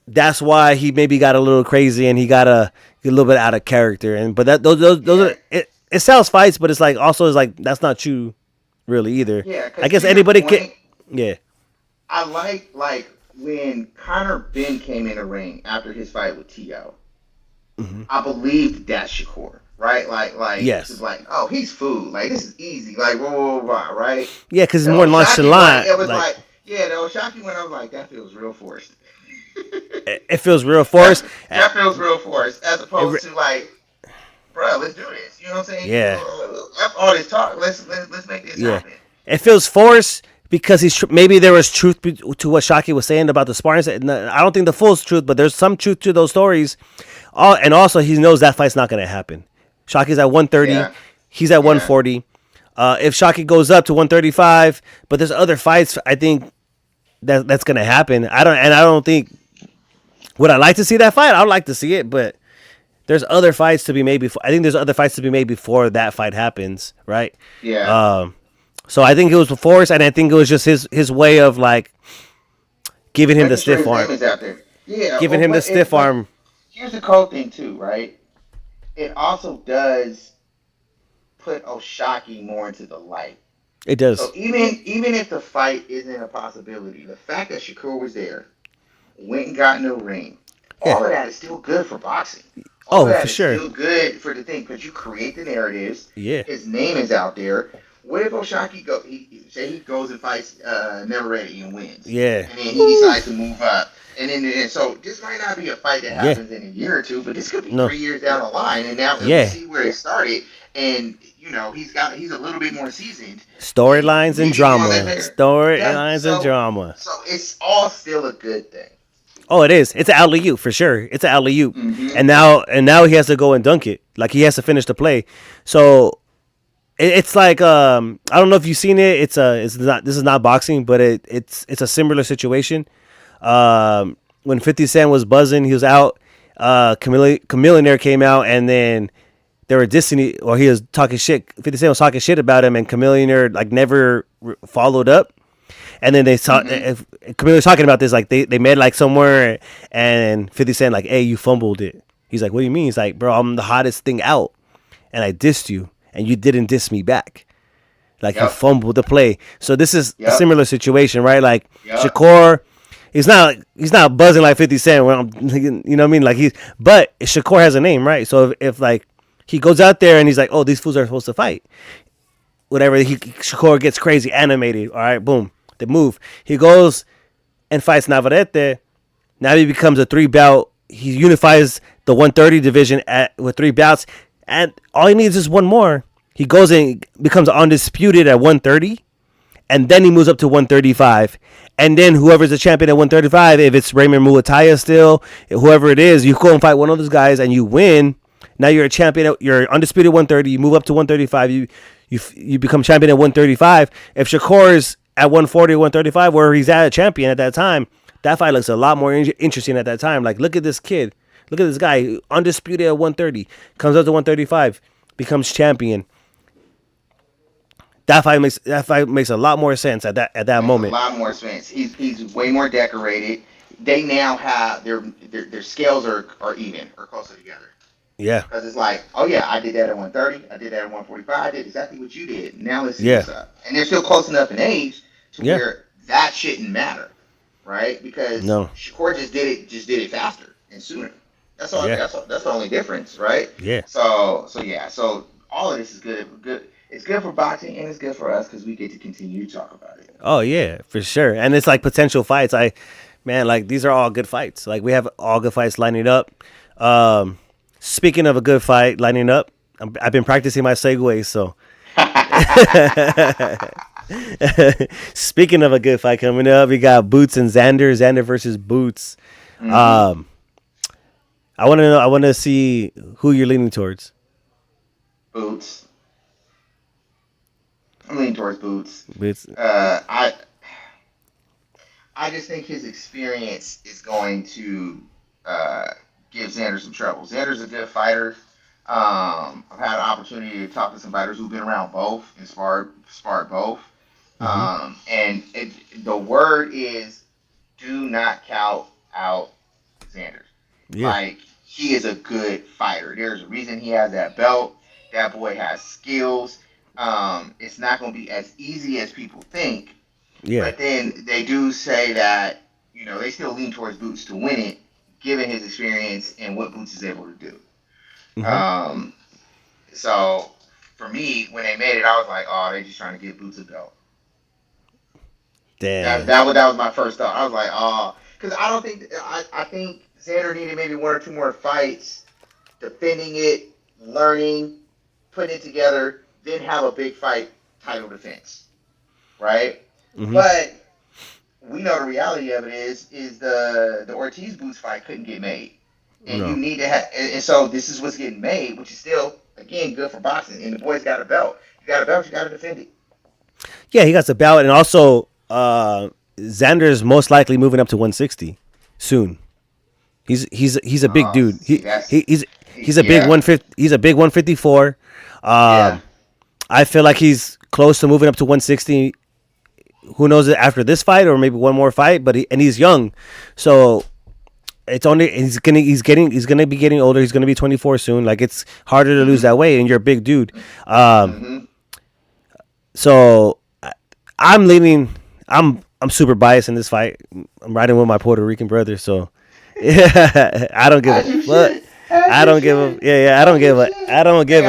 That's why he maybe got a little crazy and he got a little bit out of character. And but that those are it sells fights, but it's like also is like that's not true, really either. Yeah, I guess anybody can. Yeah. I like when Conor Ben came in the ring after his fight with T.O. Mm-hmm. I believed that's Shakur, right? Like yes. It's like, oh, he's food. Like this is easy. Like blah, right? Yeah, because it's more nonchalant. It was like the Oshaki when I was like, that feels real forced. It feels real forced. That feels real forced, as opposed to like, bro, let's do this. You know what I'm saying? Yeah. All this talk, let's make this happen. It feels forced. Because maybe there was truth to what Shockey was saying about the sparring. I don't think the full truth, but there's some truth to those stories. And also, he knows that fight's not going to happen. Shockey's at 130. He's at 140. If Shockey goes up to 135, but there's other fights, I think that's going to happen. I don't think. Would I like to see that fight? I would like to see it, but there's other fights to be made before. I think there's other fights to be made before that fight happens, right? Yeah. So I think it was forced, and I think it was just his way of like giving him the stiff arm. Yeah, giving him the stiff arm. Here's the cool thing too, right? It also does put Oshaki more into the light. It does. So even if the fight isn't a possibility, the fact that Shakur was there, went and got in the ring, all of that is still good for boxing. All of that for is sure. Still good for the thing because you create the narratives. Yeah. His name is out there. What if Oshaki he goes and fights Never Ready and wins? Yeah. And then he decides to move up. And so this might not be a fight that happens in a year or two, but this could be 3 years down the line. And now we see where it started. And he's a little bit more seasoned. Storylines and drama. Storylines and drama. So it's all still a good thing. Oh, it is. It's an alley oop for sure. It's an alley oop, Mm-hmm. and now he has to go and dunk it. Like he has to finish the play. So it's like I don't know if you've seen it. It's not, this is not boxing, but it's a similar situation. When 50 Cent was buzzing, he was out. Chameleonaire came out, and then they were dissing, or he was talking shit. 50 Cent was talking shit about him, and Chameleonaire like never followed up. And then they saw Mm-hmm. if Camille was talking about this, like they met like somewhere, and 50 Cent like, hey, you fumbled it. He's like, what do you mean? He's like, bro, I'm the hottest thing out, and I dissed you, and you didn't diss me back. Like you Yep. fumbled the play. So this is a Yep. similar situation, right? Like Yep. Shakur, he's not buzzing like 50 Cent. When you know what I mean? Like but Shakur has a name, right? So if like he goes out there and he's like, oh, these fools are supposed to fight. Whatever, Shakur gets crazy animated. All right, boom, they move. He goes and fights Navarrete. Now he becomes a 3-bout. He unifies the 130 division with 3 bouts, and all he needs is one more. He goes and becomes undisputed at 130, and then he moves up to 135. And then whoever's the champion at 135, if it's Raymond Muataya still, whoever it is, you go and fight one of those guys and you win. Now you're a champion. You're undisputed 130. You move up to 135. You become champion at 135. If Shakur's at 140 or 135, where he's at a champion at that time, that fight looks a lot more interesting at that time. Like, look at this kid. Look at this guy, undisputed at 130, comes up to 135, becomes champion. That fight makes a lot more sense at that moment. A lot more sense. He's way more decorated. They now have their scales are even or closer together. Yeah, Because it's like, oh yeah, I did that at 130, I did that at 145, I did exactly what you did. Now let's see Yeah. what's up. And they're still close enough in age to Yeah. where that shouldn't matter, right? Because No. Shakur just did it faster and sooner. That's all. Yeah. That's the only difference, right? yeah. So yeah. So all of this is good. It's good for boxing and it's good for us because we get to continue to talk about it. Oh yeah, for sure. And it's like potential fights. Like these are all good fights. Like we have all good fights lining up. Speaking of a good fight lining up, I've been practicing my segues. So speaking of a good fight coming up, we got Boots and Xander. Xander versus Boots. Mm-hmm. I want to know. I want to see who you're leaning towards. Boots. I'm leaning towards Boots. Boots. I just think his experience is going to give Xander some trouble. Xander's a good fighter. I've had an opportunity to talk to some fighters who've been around both and sparred both. And the word is do not count out Xander. Yeah. Like, he is a good fighter. There's a reason he has that belt. That boy has skills. It's not going to be as easy as people think. Yeah. But then they do say that, they still lean towards Boots to win it, given his experience and what Boots is able to do. Mhm. So, for me, when they made it, I was like, oh, they're just trying to give Boots a belt. Damn. That was my first thought. I was like, oh, because I think Xander needed maybe one or two more fights, defending it, learning, putting it together, then have a big fight title defense, right? Mhm. But we know the reality of it is the Ortiz Boots fight couldn't get made, and No. you need to have, and so this is what's getting made, which is still again good for boxing. And the boy's got a belt. You got a belt, you got to defend it. Yeah, he got the belt, and also Xander's most likely moving up to 160 soon. He's a big dude. See, that's- He's a big yeah. 150. He's a big 154. Yeah. I feel like he's close to moving up to 160. Who knows after this fight or maybe one more fight? But he's young, so it's only he's gonna be getting older. He's gonna be 24 soon. Like it's harder to lose that weight, and you're a big dude. So I'm leaning. I'm super biased in this fight. I'm riding with my Puerto Rican brother, so yeah, I don't give a fuck. I don't give a I don't give a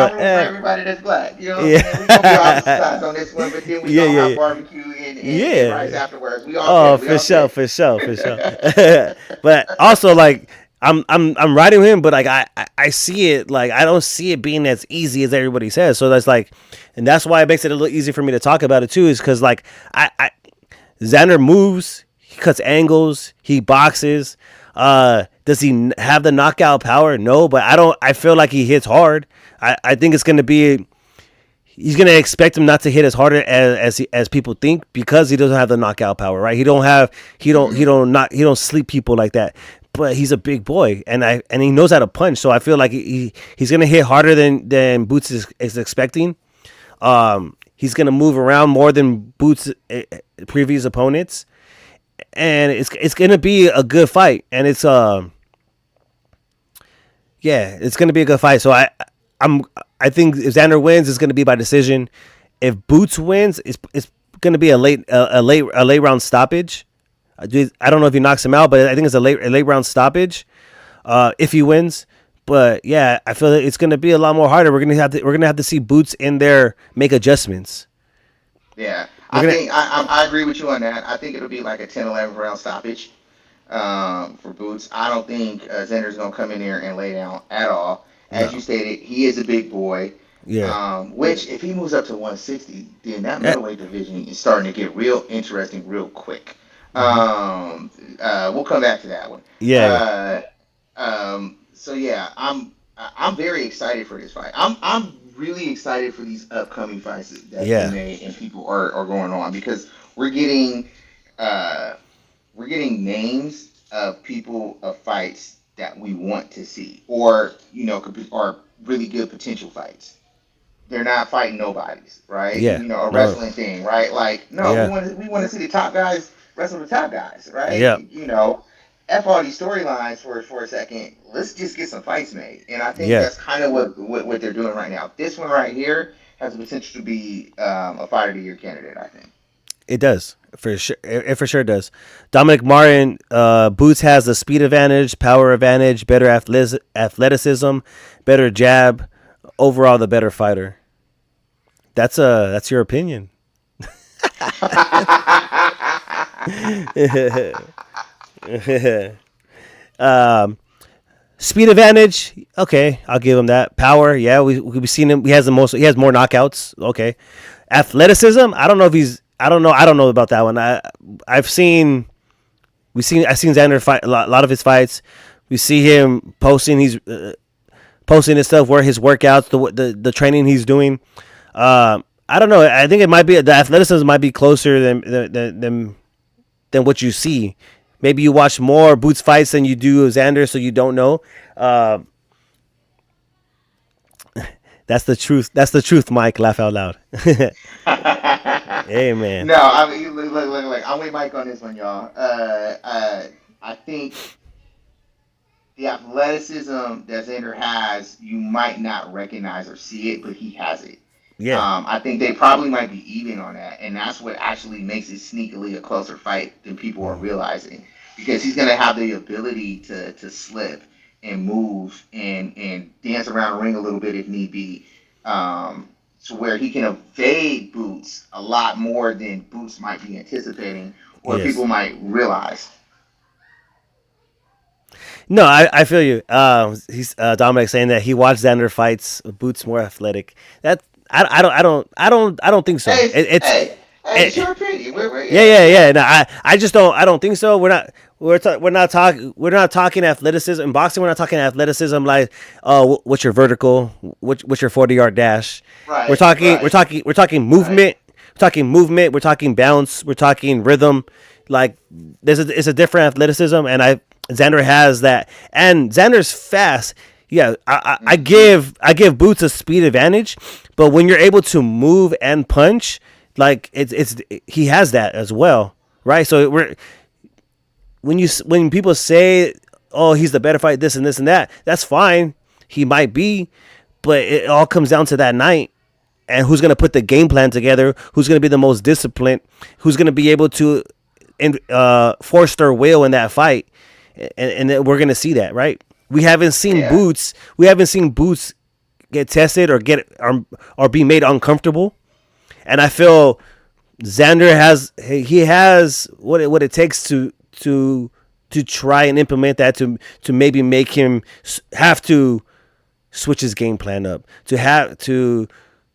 For everybody that's black, you know what I'm saying? We gonna be opposite sides on this one, but then we gonna have barbecue and rice afterwards. We all good. For sure. But also like I'm riding with him, but like I see it like I don't see it being as easy as everybody says. So that's like, and that's why it makes it a little easier for me to talk about it too, is because like I Xander moves, he cuts angles, he boxes. Does he have the knockout power? No, but I feel like he hits hard. I think it's gonna be. He's gonna expect him not to hit as hard as people think because he doesn't have the knockout power, right? He don't sleep people like that. But he's a big boy, and he knows how to punch. So I feel like he's gonna hit harder than Boots is expecting. He's gonna move around more than Boots' previous opponents, and it's gonna be a good fight. And it's gonna be a good fight. So I think if Xander wins, it's gonna be by decision. If Boots wins, it's gonna be a late round stoppage. I don't know if he knocks him out, but I think it's a late round stoppage. If he wins. But yeah, I feel like it's gonna be a lot more harder. We're gonna have to see Boots in there make adjustments. Yeah, I agree with you on that. I think it'll be like a 10-11 round stoppage for Boots. I don't think Xander's gonna come in here and lay down at all. As you stated, he is a big boy. Yeah. Which if he moves up to 160, then that middleweight division is starting to get real interesting real quick. We'll come back to that one. Yeah. So yeah, I'm very excited for this fight. I'm really excited for these upcoming fights that MMA and people are going on because we're getting names of people of fights that we want to see, or are really good potential fights. They're not fighting nobodies, right? Yeah. A wrestling thing, right? Like we want to see the top guys wrestle the top guys, right? Yeah. F all these storylines for a second. Let's just get some fights made, and I think that's kind of what they're doing right now. This one right here has the potential to be a fight of the year candidate. I think it does for sure. It for sure does. Dominic Martin, Boots has the speed advantage, power advantage, better athleticism, better jab. Overall, the better fighter. That's your opinion. Speed advantage, okay, I'll give him that. Power, yeah, we've seen him. He has more knockouts. Okay, athleticism. I don't know about that one. I've seen Xander fight a lot of his fights. We see him posting. He's posting his stuff, where his workouts, the training he's doing. I don't know. I think it might be the athleticism might be closer than what you see. Maybe you watch more Boots fights than you do Xander, so you don't know. That's the truth. That's the truth, Mike. Laugh out loud. Hey, man. No, I mean, look. I'm with Mike on this one, y'all. I think the athleticism that Xander has, you might not recognize or see it, but he has it. Yeah. I think they probably might be even on that, and that's what actually makes it sneakily a closer fight than people are realizing. Because he's going to have the ability to slip and move and dance around the ring a little bit if need be, to where he can evade Boots a lot more than Boots might be anticipating or people might realize. No, I feel you. He's Dominic saying that he watched Xander fights. Boots more athletic. That I don't think so. It's your opinion. Yeah. No, I just don't. I don't think so. We're not talking athleticism in boxing. We're not talking athleticism like what's your vertical, what's your 40-yard dash. Right. We're talking movement. We're talking movement. We're talking bounce. We're talking rhythm. Like it's a different athleticism, and Xander has that, and Xander's fast. Yeah, I give Boots a speed advantage, but when you're able to move and punch, like he has that as well, right? So when people say, "Oh, he's the better fight," this and this and that, that's fine. He might be, but it all comes down to that night and who's gonna put the game plan together, who's gonna be the most disciplined, who's gonna be able to force their will in that fight, and then we're gonna see that, right? We haven't seen Boots. We haven't seen Boots get tested or be made uncomfortable. And I feel Xander has what it takes to try and implement that to maybe make him have to switch his game plan up, to have to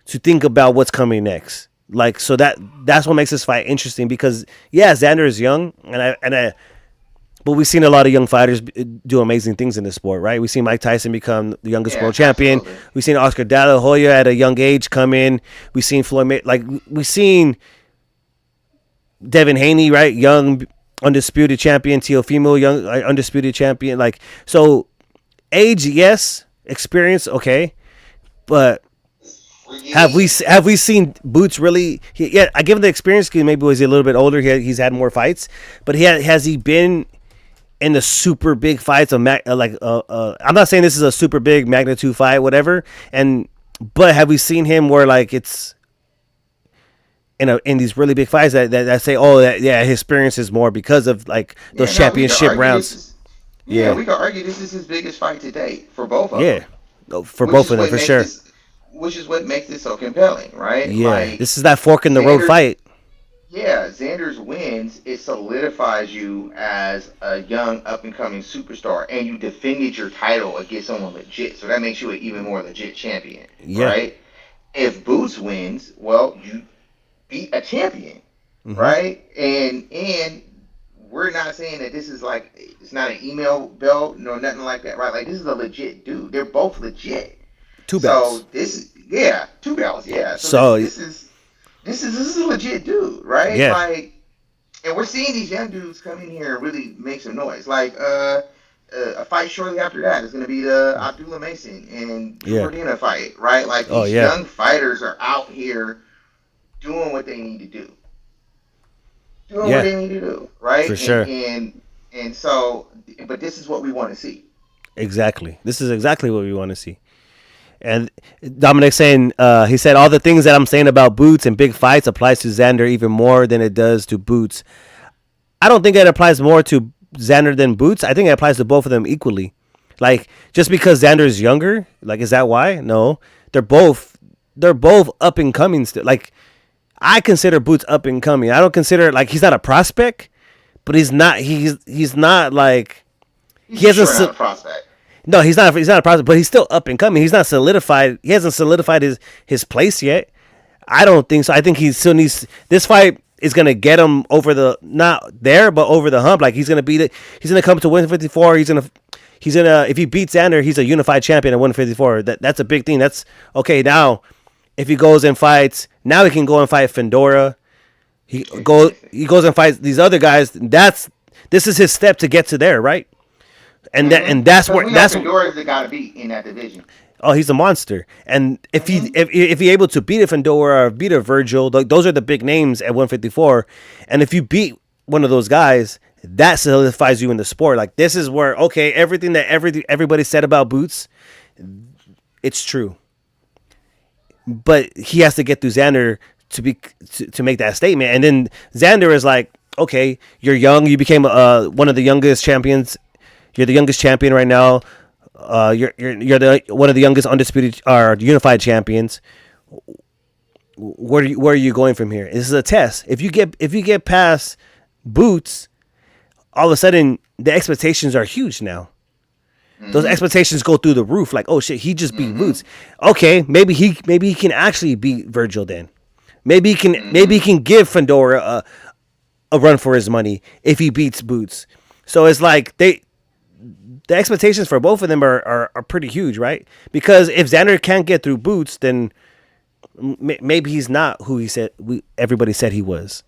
think about what's coming next. Like, so that's what makes this fight interesting, because Xander is young, But we've seen a lot of young fighters do amazing things in the sport, right? We've seen Mike Tyson become the youngest Yeah, world champion. absolutely. We've seen Oscar De La Hoya at a young age come in. We've seen we've seen Devin Haney, right? Young undisputed champion. Teofimo, young undisputed champion. Like, so age, yes. Experience, okay. But For have we seen Boots really? Yeah, I give him the experience because maybe was he a little bit older. He's had more fights, but has he been in the super big fights of I'm not saying this is a super big magnitude fight, whatever. But have we seen him where like it's in these really big fights that say, oh, his experience is more because of like Yeah, those no, we could championship argue this rounds. is. Yeah, Yeah, we could argue this is his biggest fight to date for both of yeah, them, no, for which both is of them what for makes sure. this, which is what makes this so compelling, right? Yeah, Like this is that fork in the road Xander's, fight. yeah, Xander's wins. It solidifies you as a young up and coming superstar, and you defended your title against someone legit. So that makes you an even more legit champion, Yeah. right? If Boots wins, well, you beat a champion, Hmm. right? And we're not saying that this is like it's not an email belt, no nothing like that, right? Like this is a legit dude. They're both legit. Two belts. So yeah, two belts, yeah. So So this is a legit dude, right? yeah, Like, and we're seeing these young dudes come in here and really make some noise. Like a fight shortly after that is going to be the Abdullah Mason and yeah. Jordana fight, right? Like Oh these yeah, young fighters are out here doing what they need to do, doing what yeah, they need to do, right? for sure. And so, but this is what we want to see. Exactly. This is exactly what we want to see. And Dominic saying, he said all the things that I'm saying about Boots and big fights applies to Xander even more than it does to Boots. I don't think it applies more to Xander than Boots. I think it applies to both of them equally. Like just because Xander is younger, like is that why? No, they're both they're both up and coming still. Like I consider Boots up and coming. I don't consider like he's not a prospect, but he's not like He's he for hasn't. sure not a prospect. No, he's not. He's not a prospect, but he's still up and coming. He's not solidified. He hasn't solidified his place yet. I don't think so. I think he still needs this fight is gonna get him over the not there, but over the hump. Like he's gonna come to 154. He's gonna if he beats Xander, he's a unified champion at 154. That's a big thing. That's okay. Now, if he goes and fights, now he can go and fight Fendora. He goes and fights these other guys. This is his step to get to there, right? And that's Because where we know that's Fedora's the guy to beat in that division. oh, he's a monster. And Mm-hmm. if he able to beat a Fendora or beat a Virgil, those are the big names at 154. And if you beat one of those guys, that solidifies you in the sport. Like this is where okay, everything that everybody said about Boots, it's true. But he has to get through Xander to make that statement. And then Xander is like, okay, you're young. You became one of the youngest champions. You're the youngest champion right now. You're the one of the youngest undisputed or unified champions. Where are you going from here? This is a test. If you get past Boots, all of a sudden the expectations are huge now. Those Mm-hmm. expectations go through the roof. Like, oh shit, he just beat Mm-hmm. Boots. Okay, maybe he can actually beat Virgil then. Maybe he Mm-hmm. can give Fedora a run for his money if he beats Boots. So it's like the expectations for both of them are pretty huge, right? Because if Xander can't get through Boots, then maybe he's not who everybody said he was.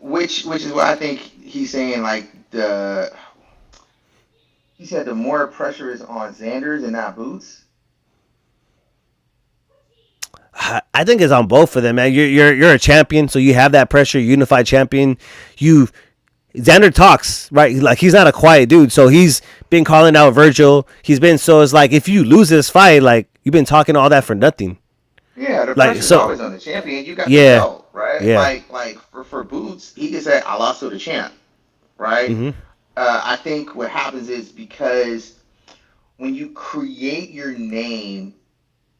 Which is what I think he's saying. Like he said, the more pressure is on Xander's and not Boots. I think it's on both of them, man. You're a champion, so you have that pressure. Unified champion. You Xander talks right, like he's not a quiet dude. So he's been calling out Virgil. So it's like if you lose this fight, like you've been talking all that for nothing. Yeah, the Like pressure's so, always on the champion. You got the yeah, belt, right? yeah. Like for Boots, he can say, "I lost to the champ," right? Hmm. I think what happens is because when you create your name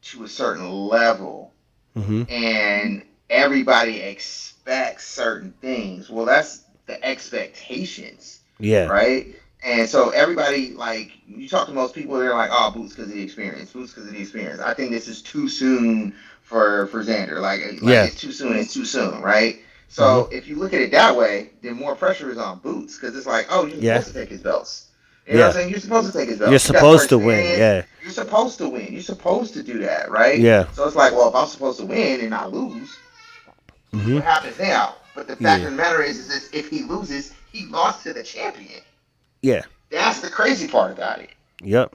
to a certain level Hmm. and everybody expects certain things, well, that's the expectations, Yeah, right? And so everybody, like, you talk to most people, they're like, "Oh, Boots because of the experience. Boots because of the experience." I think this is too soon for Xander. Like yeah, it's too soon. It's too soon, right? Hmm. So if you look at it that way, then more pressure is on Boots because it's like, oh, you're Yeah. supposed to take his belts. You know what I'm Yeah. saying? You're supposed to take his You're belts. You got supposed first to win. hand. Yeah. You're supposed to win. You're supposed to do that, right? Yeah. So it's like, well, if I'm supposed to win and I lose, Hmm. what happens now? But the fact Yeah. of the matter is if he loses, he lost to the champion. Yeah. That's the crazy part about it. Yep.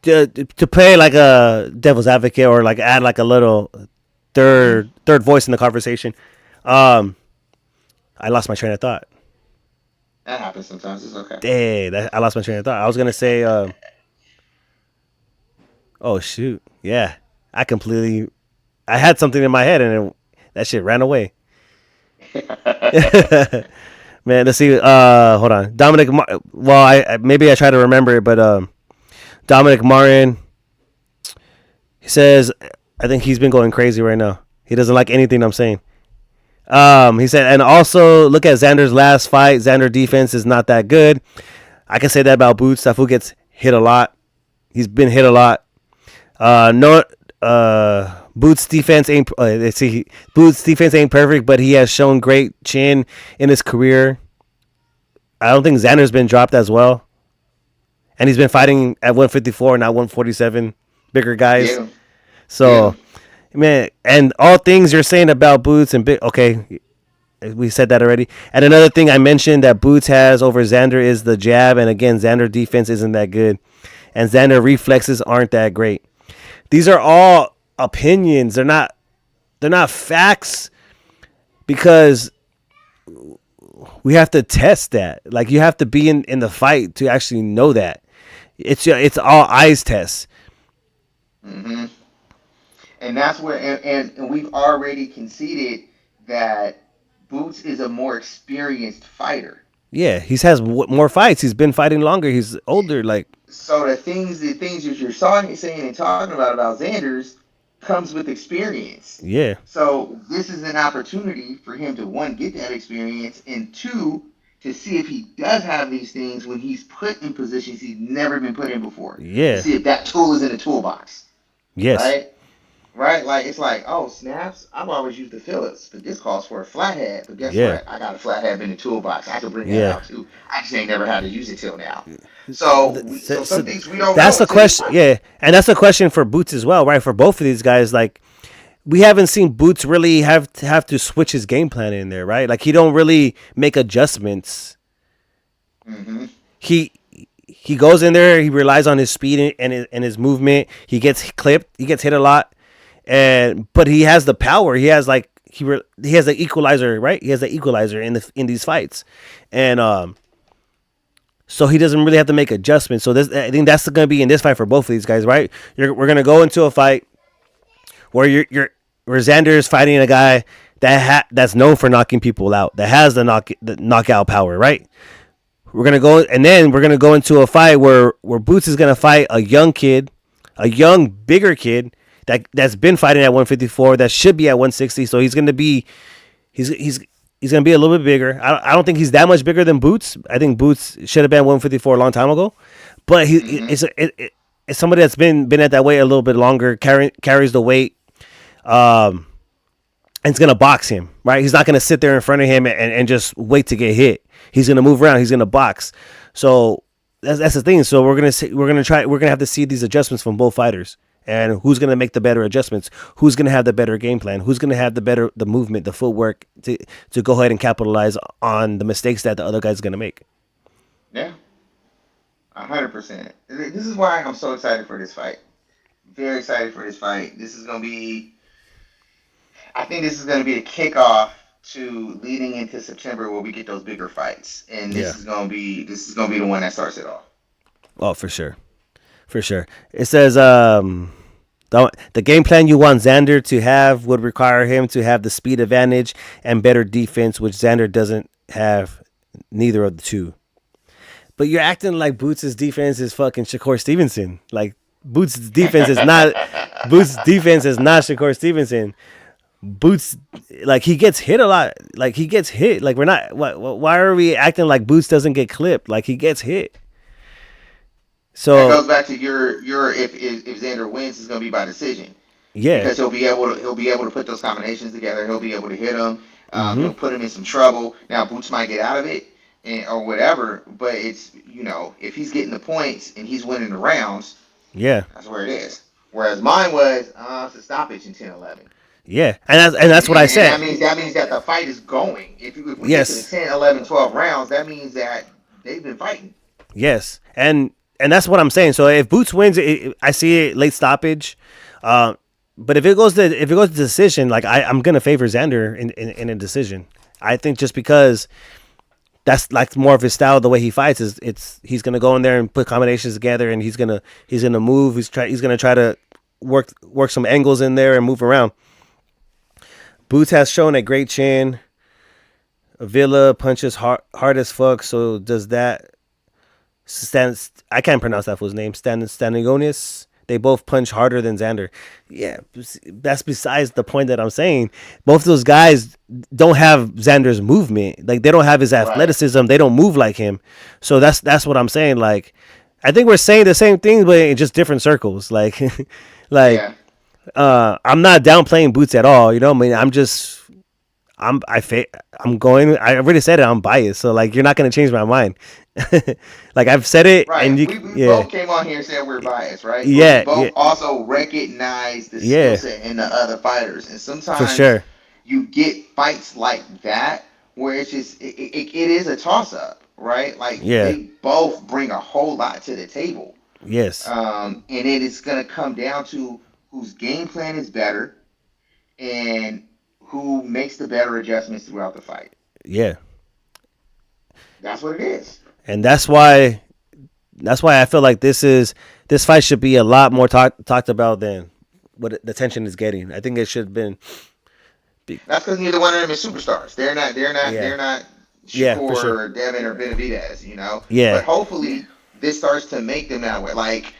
To play like a devil's advocate or like add like a little Mm-hmm. third voice in the conversation. Um, I lost my train of thought. That happens sometimes. It's okay. I lost my train of thought. I was gonna say, oh shoot, yeah, I completely, I had something in my head and that shit ran away. Man, let's see. Hold on, well, maybe I try to remember it, but Dominic Martin. He says, I think he's been going crazy right now. He doesn't like anything I'm saying. He said, and also look at Xander's last fight. Xander defense is not that good. I can say that about Boots. That fool gets hit a lot. He's been hit a lot. No, Boots defense ain't. Let's see, Boots defense ain't perfect, but he has shown great chin in his career. I don't think Xander's been dropped as well, and he's been fighting at 154, not 147, bigger Get guys. him. Get So, him. man, and all things you're saying about Boots and big. Okay, we said that already. And another thing I mentioned that Boots has over Xander is the jab, and again, Xander defense isn't that good, and Xander reflexes aren't that great. These are all opinions. They're not facts because we have to test that. Like you have to be in the fight to actually know that. It's all eyes tests. Hmm. And that's where, and we've already conceded that Boots is a more experienced fighter. Yeah, he has more fights. He's been fighting longer. He's older. Like So the things that you're saying and talking about Xander's comes with experience. yeah, So this is an opportunity for him to one get that experience and two to see if he does have these things when he's put in positions he's never been put in before. To yeah, see if that tool is in the toolbox, yes, right? Right? Like it's like, oh snaps! I've always used the Phillips, but this calls for a flathead. But guess yeah, what? I got a flathead in the toolbox. I can bring that yeah. out too. I just ain't never had to use it till now. So, so So some things we don't that's know the until we question. fight. Yeah, and that's the question for Boots as well, right? For both of these guys, like we haven't seen Boots really have to switch his game plan in there, right? Like he don't really make adjustments. Mm-hmm. He he goes in there. He relies on his speed and his movement. He gets clipped. He gets hit a lot, and but he has the power. He has like he has the equalizer, right? He has the equalizer in these fights, and so he doesn't really have to make adjustments. So I think that's going to be in this fight for both of these guys, right? We're going to go into a fight where where Xander is fighting a guy that's known for knocking people out, that has the knockout power, right? We're gonna go, and then we're gonna go into a fight where Boots is gonna fight a young kid, a young bigger kid that's been fighting at 154, that should be at 160. So he's gonna be a little bit bigger. I don't think he's that much bigger than Boots. I think Boots should have been 154 a long time ago, but Mm-hmm. it's somebody that's been at that weight a little bit longer, carries the weight, um, and it's gonna box him, right? He's not gonna sit there in front of him and just wait to get hit. He's gonna move around. He's gonna box. So that's the thing. So we're gonna have to see these adjustments from both fighters, and who's gonna make the better adjustments? Who's gonna have the better game plan? Who's gonna have the movement, the footwork to go ahead and capitalize on the mistakes that the other guy's gonna make? Yeah, 100%. This is why I'm so excited for this fight. Very excited for this fight. This is gonna be. I think this is gonna be the kickoff to leading into September where we get those bigger fights, and Yeah. this is gonna be the one that starts it off. Oh, for sure, for sure. It says the game plan you want Xander to have would require him to have the speed advantage and better defense, which Xander doesn't have neither of the two. But you're acting like Boots' defense is fucking Shakur Stevenson. Like Boots' defense is not Boots' defense is not Shakur Stevenson. Boots, like he gets hit a lot. Like he gets hit. Like we're not. Why are we acting like Boots doesn't get clipped? Like he gets hit. That So goes back to your if Xander wins, it's gonna be by decision yeah, because he'll be able to put those combinations together. He'll be able to hit them. Mm-hmm. He'll put him in some trouble. Now Boots might get out of it or whatever, but it's if he's getting the points and he's winning the rounds, Yeah. that's where it is. Whereas mine was it's a stoppage in 10-11. Yeah. And that's what I And said. that means that the fight is going. If we get to the Yes. 10, 11, 12 rounds, that means that they've been fighting. Yes. And that's what I'm saying. So if Boots wins, I see it late stoppage. But if it goes to decision, like I'm gonna favor Xander in a decision. I think just because that's like more of his style, the way he fights is he's gonna go in there and put combinations together, and he's gonna move. He's gonna try to work some angles in there and move around. Boots has shown a great chin. Villa punches hard as fuck. So does that I can't pronounce that fool's name. Stanigonis. They both punch harder than Xander. Yeah, that's besides the point that I'm saying. Both of those guys don't have Xander's movement. Like they don't have his athleticism. Right. They don't move like him. So that's what I'm saying. Like I think we're saying the same things, but in just different circles. Like yeah. I'm not downplaying Boots at all. You know, I mean, I'm going. I already said it. I'm biased, so like you're not gonna change my mind. Like I've said it, right. And we both came on here and said we're biased, right? Yeah. But we both also recognize the skill set in the other fighters, and sometimes for sure you get fights like that where it's just it is a toss up, right? Like they both bring a whole lot to the table. Yes. And it is gonna come down to whose game plan is better, and who makes the better adjustments throughout the fight. Yeah. That's what it is. And that's why I feel like this fight should be a lot more talked about than what the attention is getting. I think it should have been. That's because neither one of them is superstars. They're not Shakur sure. or Devin or Benavidez, Yeah. But hopefully this starts to make them that way. Like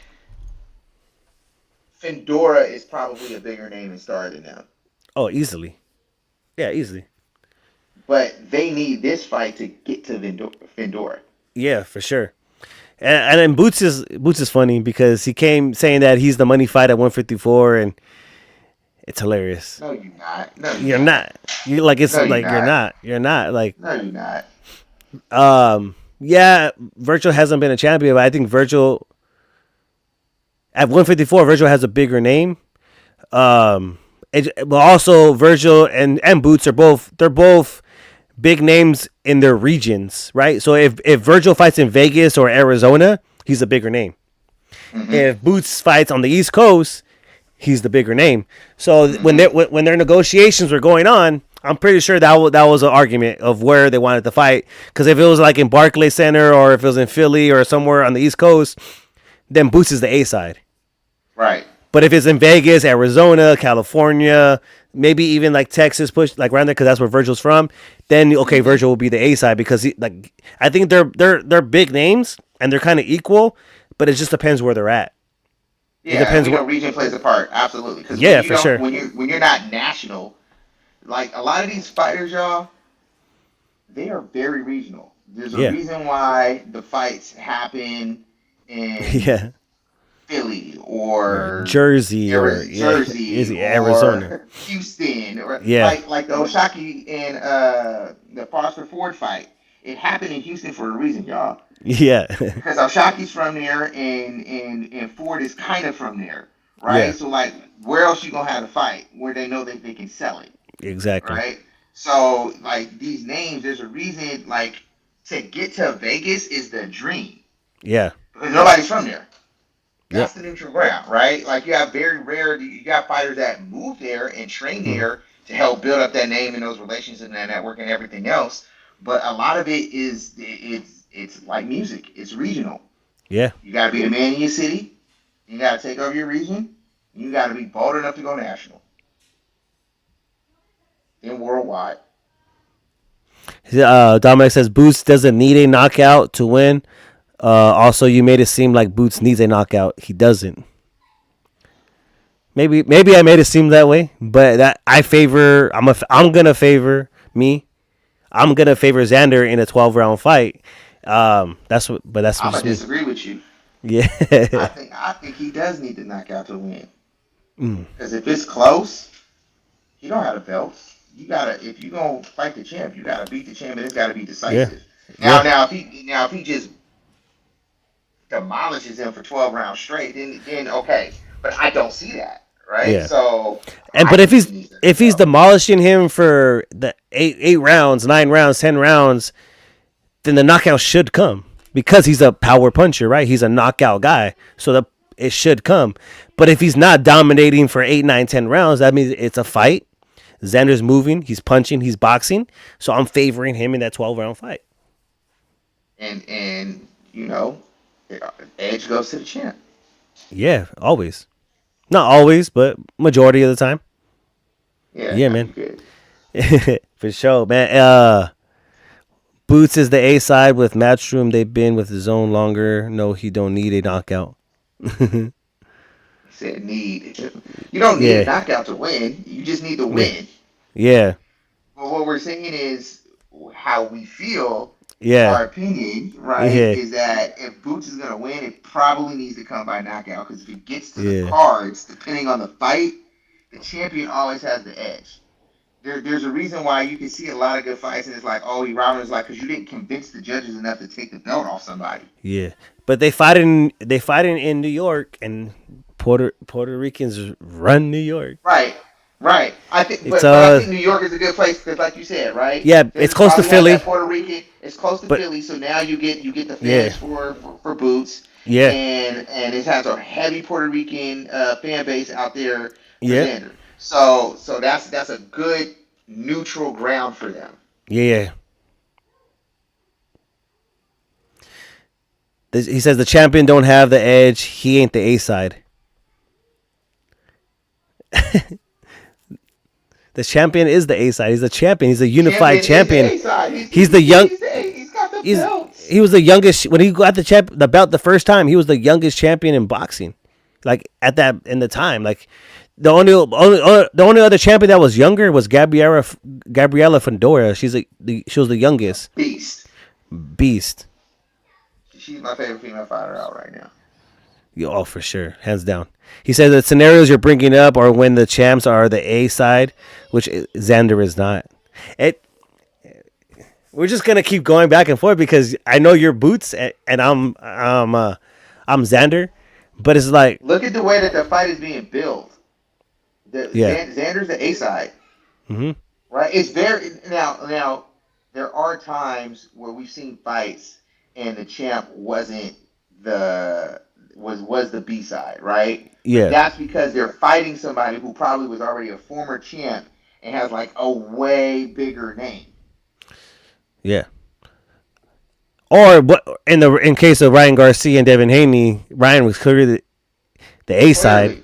Fendora is probably a bigger name and star than them. Oh, easily. Yeah, easily. But they need this fight to get to Fendora. Yeah, for sure. And then Boots is funny because he came saying that he's the money fight at 154, and it's hilarious. No, you're not. No, you're not. You like it's no, like you're not. You're not like. No, you're not. Yeah, Virgil hasn't been a champion, but I think Virgil at 154, Virgil has a bigger name. But also Virgil and Boots are both big names in their regions, right? So if Virgil fights in Vegas or Arizona, he's a bigger name. Mm-hmm. If Boots fights on the East Coast, he's the bigger name. So when their negotiations were going on, I'm pretty sure that was an argument of where they wanted to fight. Because if it was like in Barclays Center or if it was in Philly or somewhere on the East Coast, then Boots is the A side. Right. But if it's in Vegas, Arizona, California, maybe even like Texas, push like around there because that's where Virgil's from, then okay, Virgil will be the A side because I think they're big names and they're kind of equal, but it just depends where they're at. Yeah, it depends what region plays a part. Absolutely. Yeah, for sure. When you're not national, like a lot of these fighters, y'all, they are very regional. There's a reason why the fights happen in Philly or Jersey or Arizona, Houston, or like the Oshaki and the Foster Ford fight. It happened in Houston for a reason, y'all. Yeah, because Oshaki's from there and Ford is kind of from there, right? Yeah. So like, where else you gonna have a fight where they know that they can sell it? Exactly. Right. So like these names, there's a reason. Like to get to Vegas is the dream. Yeah. Because nobody's from there. That's the neutral ground, right? Like you have you got fighters that move there and train there to help build up that name and those relationships and that network and everything else. But a lot of it is it's like music. It's regional. Yeah. You got to be the man in your city. You got to take over your region. You got to be bold enough to go national. Then worldwide. Dominic says Boots doesn't need a knockout to win. Also, you made it seem like Boots needs a knockout. He doesn't. Maybe I made it seem that way, but that I'm gonna favor Xander in a 12-round fight. That's I'm gonna disagree with you. Yeah. I think he does need the knockout to win. Because if it's close, he don't have the belts. you gotta if you gonna fight the champ, you gotta beat the champ, and it's gotta be Yeah. decisive. Now, Yeah. now if he just demolishes him for 12 rounds straight, then okay. But I don't see that, right? Yeah. So And I but think he needs to if he's go. demolishing him for the eight rounds, 9 rounds, 10 rounds, then the knockout should come because he's a power puncher, right? He's a knockout guy, so it should come. But if he's not dominating for 8, 9, 10 rounds, that means it's a fight. Xander's moving, he's punching, he's boxing, so I'm favoring him in that 12-round fight. And you know, edge goes to the champ. Yeah, always. Not always, but majority of the time. Yeah, Yeah, no, you man. good. For sure, man. Boots is the A side with Matchroom. They've been with the zone longer. No, he don't need a knockout. He said need. You don't need a Yeah, knockout to win. You just need to yeah, win. yeah, But what we're saying is how we feel. yeah, Our opinion, right, yeah, is that if Boots is gonna win, it probably needs to come by knockout. Because if it gets to the yeah, cards, depending on the fight, the champion always has the edge. There's a reason why you can see a lot of good fights, and it's like, oh, he rounded, like, because you didn't convince the judges enough to take the belt off somebody. yeah. But they fight in New York, and Puerto Ricans run New York. Right, right. I think, It's but I think New York is a good place because, like you said, right, yeah, it's there's close to probably have Philly, that Puerto Rican. It's close to but Philly, so now you get the yeah, fans for Boots, yeah, and it has a heavy Puerto Rican fan base out there for yeah, Xander. So that's a good neutral ground for them. yeah, yeah. He says the champion don't have the edge. He ain't the A side. The champion is the A side. He's the champion. He's a unified Champion is the champion. A side. He's the young. He's got the He's belts. he was the youngest when he got the belt the first time. He was the youngest champion in boxing, like at that in the time. Like the only other champion that was younger was Gabriela Fandora. She was the youngest Beast. beast. She's my favorite female fighter out right now. Yeah, oh, for sure, hands down. He says the scenarios you're bringing up are when the champs are the A side, which Xander is not. It. We're just gonna keep going back and forth because I know you're Boots and I'm Xander, but it's like Look at the way that the fight is being built. yeah, Xander's the A side, hmm right? It's very now. There are times where we've seen fights and the champ wasn't the was the B side, right? But yeah, that's because they're fighting somebody who probably was already a former champ and has like a way bigger name. yeah. Or what in case of Ryan Garcia and Devin Haney, Ryan was clearly the A side. Clearly,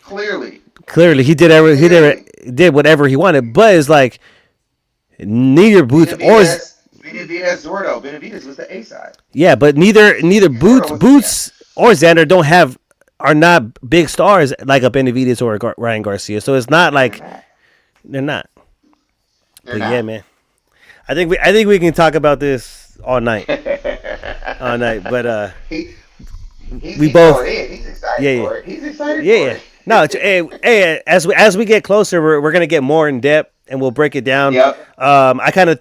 clearly, Clearly, clearly. did whatever he wanted, but it's like neither Boots or Benavides was the A side. yeah, but neither Zordon was the champ. Boots or Xander are not big stars like a Benavides or a Ryan Garcia. So it's not They're like not. they're not. They're But yeah, not. man, I think we can talk about this all night, all night. But he, we he's both going in. He's excited yeah, yeah, for it. He's excited yeah, for yeah. it. No, hey, as we get closer, we're gonna get more in depth and we'll break it down. Yep. I kind of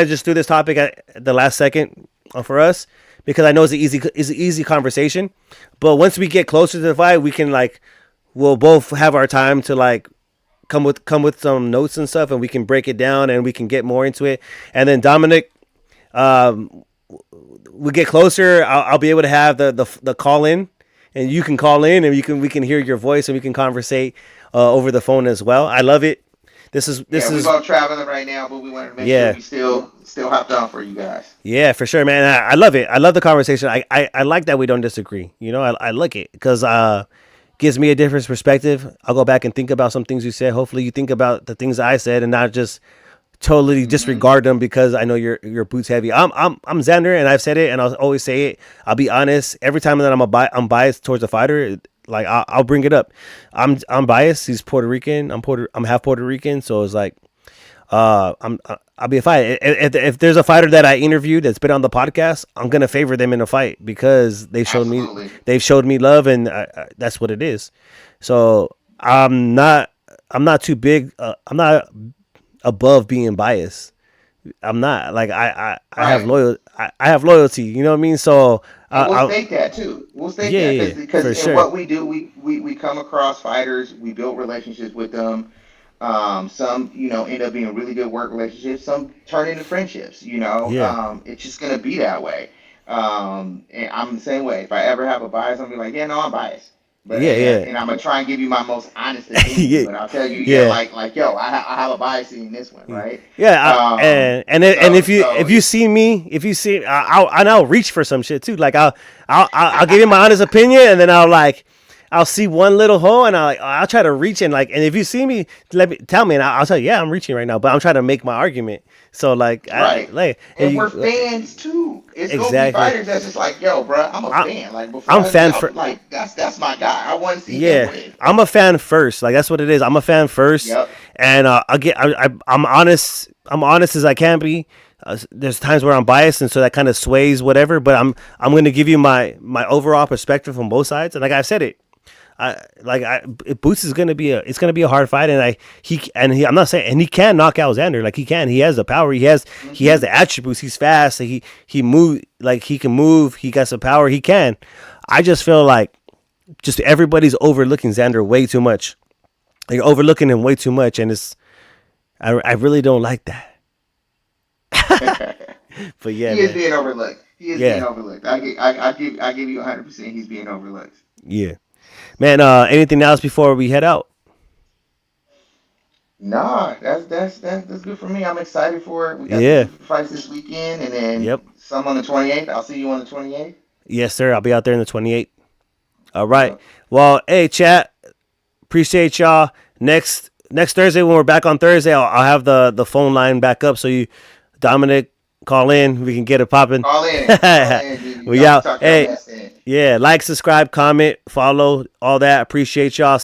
just threw this topic at the last second for us because I know it's an easy conversation. But once we get closer to the fight, we can we'll both have our time to come with some notes and stuff, and we can break it down and we can get more into it. And then Dominic, we get closer, I'll be able to have the call in, and you can call in, and we can hear your voice, and we can conversate over the phone as well. I love it. This is We're both traveling right now, but we wanted to make sure we still hopped on for you guys. yeah, for sure, man. I love it. I love the conversation. I like that we don't disagree. You know, I like it because gives me a different perspective. I'll go back and think about some things you said. Hopefully, you think about the things I said and not just totally disregard them because I know you're Boots heavy. I'm Xander, and I've said it, and I'll always say it. I'll be honest. Every time that I'm biased towards a fighter, like I'll bring it up. I'm biased. He's Puerto Rican. I'm half Puerto Rican, so it's like I'll be a fight. If there's a fighter that I interviewed that's been on the podcast, I'm gonna favor them in a fight because Absolutely. they've showed me love, and that's what it is. So I'm not too big. above being biased. I'm not like I have Right. I have loyalty. You know what I mean? So And we'll I state that too. We'll state yeah, that yeah, because for in sure. what we do, we come across fighters, we build relationships with them. Some, end up being really good work relationships. Some turn into friendships. Yeah, It's just gonna be that way. And I'm the same way. If I ever have a bias, I'm gonna be like, yeah, no, I'm biased. But yeah, yeah, and I'm gonna try and give you my most honest opinion. yeah, But I'll tell you, yeah, yeah. like yo, I have a bias in this one, Yeah, right? yeah, and So if you see me, if you see, I'll reach for some shit too. Like I'll give you my honest opinion, and then I'll see one little hole, and I'll try to reach in. Like, and if you see me, tell me, and I'll tell you, yeah, I'm reaching right now, but I'm trying to make my argument. So right. and And we're you fans too. It's gonna be exactly. fighters that's just like, yo, bro, I'm a I fan. Like before I'm I fan for. like that's my guy. I want to see him Yeah, win. I'm a fan first. Like that's what it is. I'm a fan first, Yep. and I'm honest. I'm honest as I can be. There's times where I'm biased, and so that kind of sways whatever. But I'm going to give you my overall perspective from both sides. And like I said it, Boots is going to be a hard fight, and I'm not saying, and he can knock out Xander. Like he has the power. He has Hmm. the attributes. He's fast. He move, like he can move. He got some power. He can. I just feel like just everybody's overlooking Xander way too much. Like overlooking him way too much, and I really don't like that. But yeah, He is man. being overlooked. He is being Yeah, overlooked. I give you 100%. He's being overlooked. yeah, man. Anything else before we head out? Nah, that's good for me. I'm excited for it. We got the Yeah. Zuffa fights this weekend, and then Yep. some on the 28th. I'll see you on the 28th. Yes, sir. I'll be out there in the 28th. All right. Yep. Well, hey, chat. Appreciate y'all. Next Thursday when we're back on Thursday, I'll have the phone line back up so you, Dominic, call in. We can get it popping. Call in. Call in. We Y'all out. talk your Hey, mess in. yeah. Like, subscribe, comment, follow, all that. Appreciate y'all.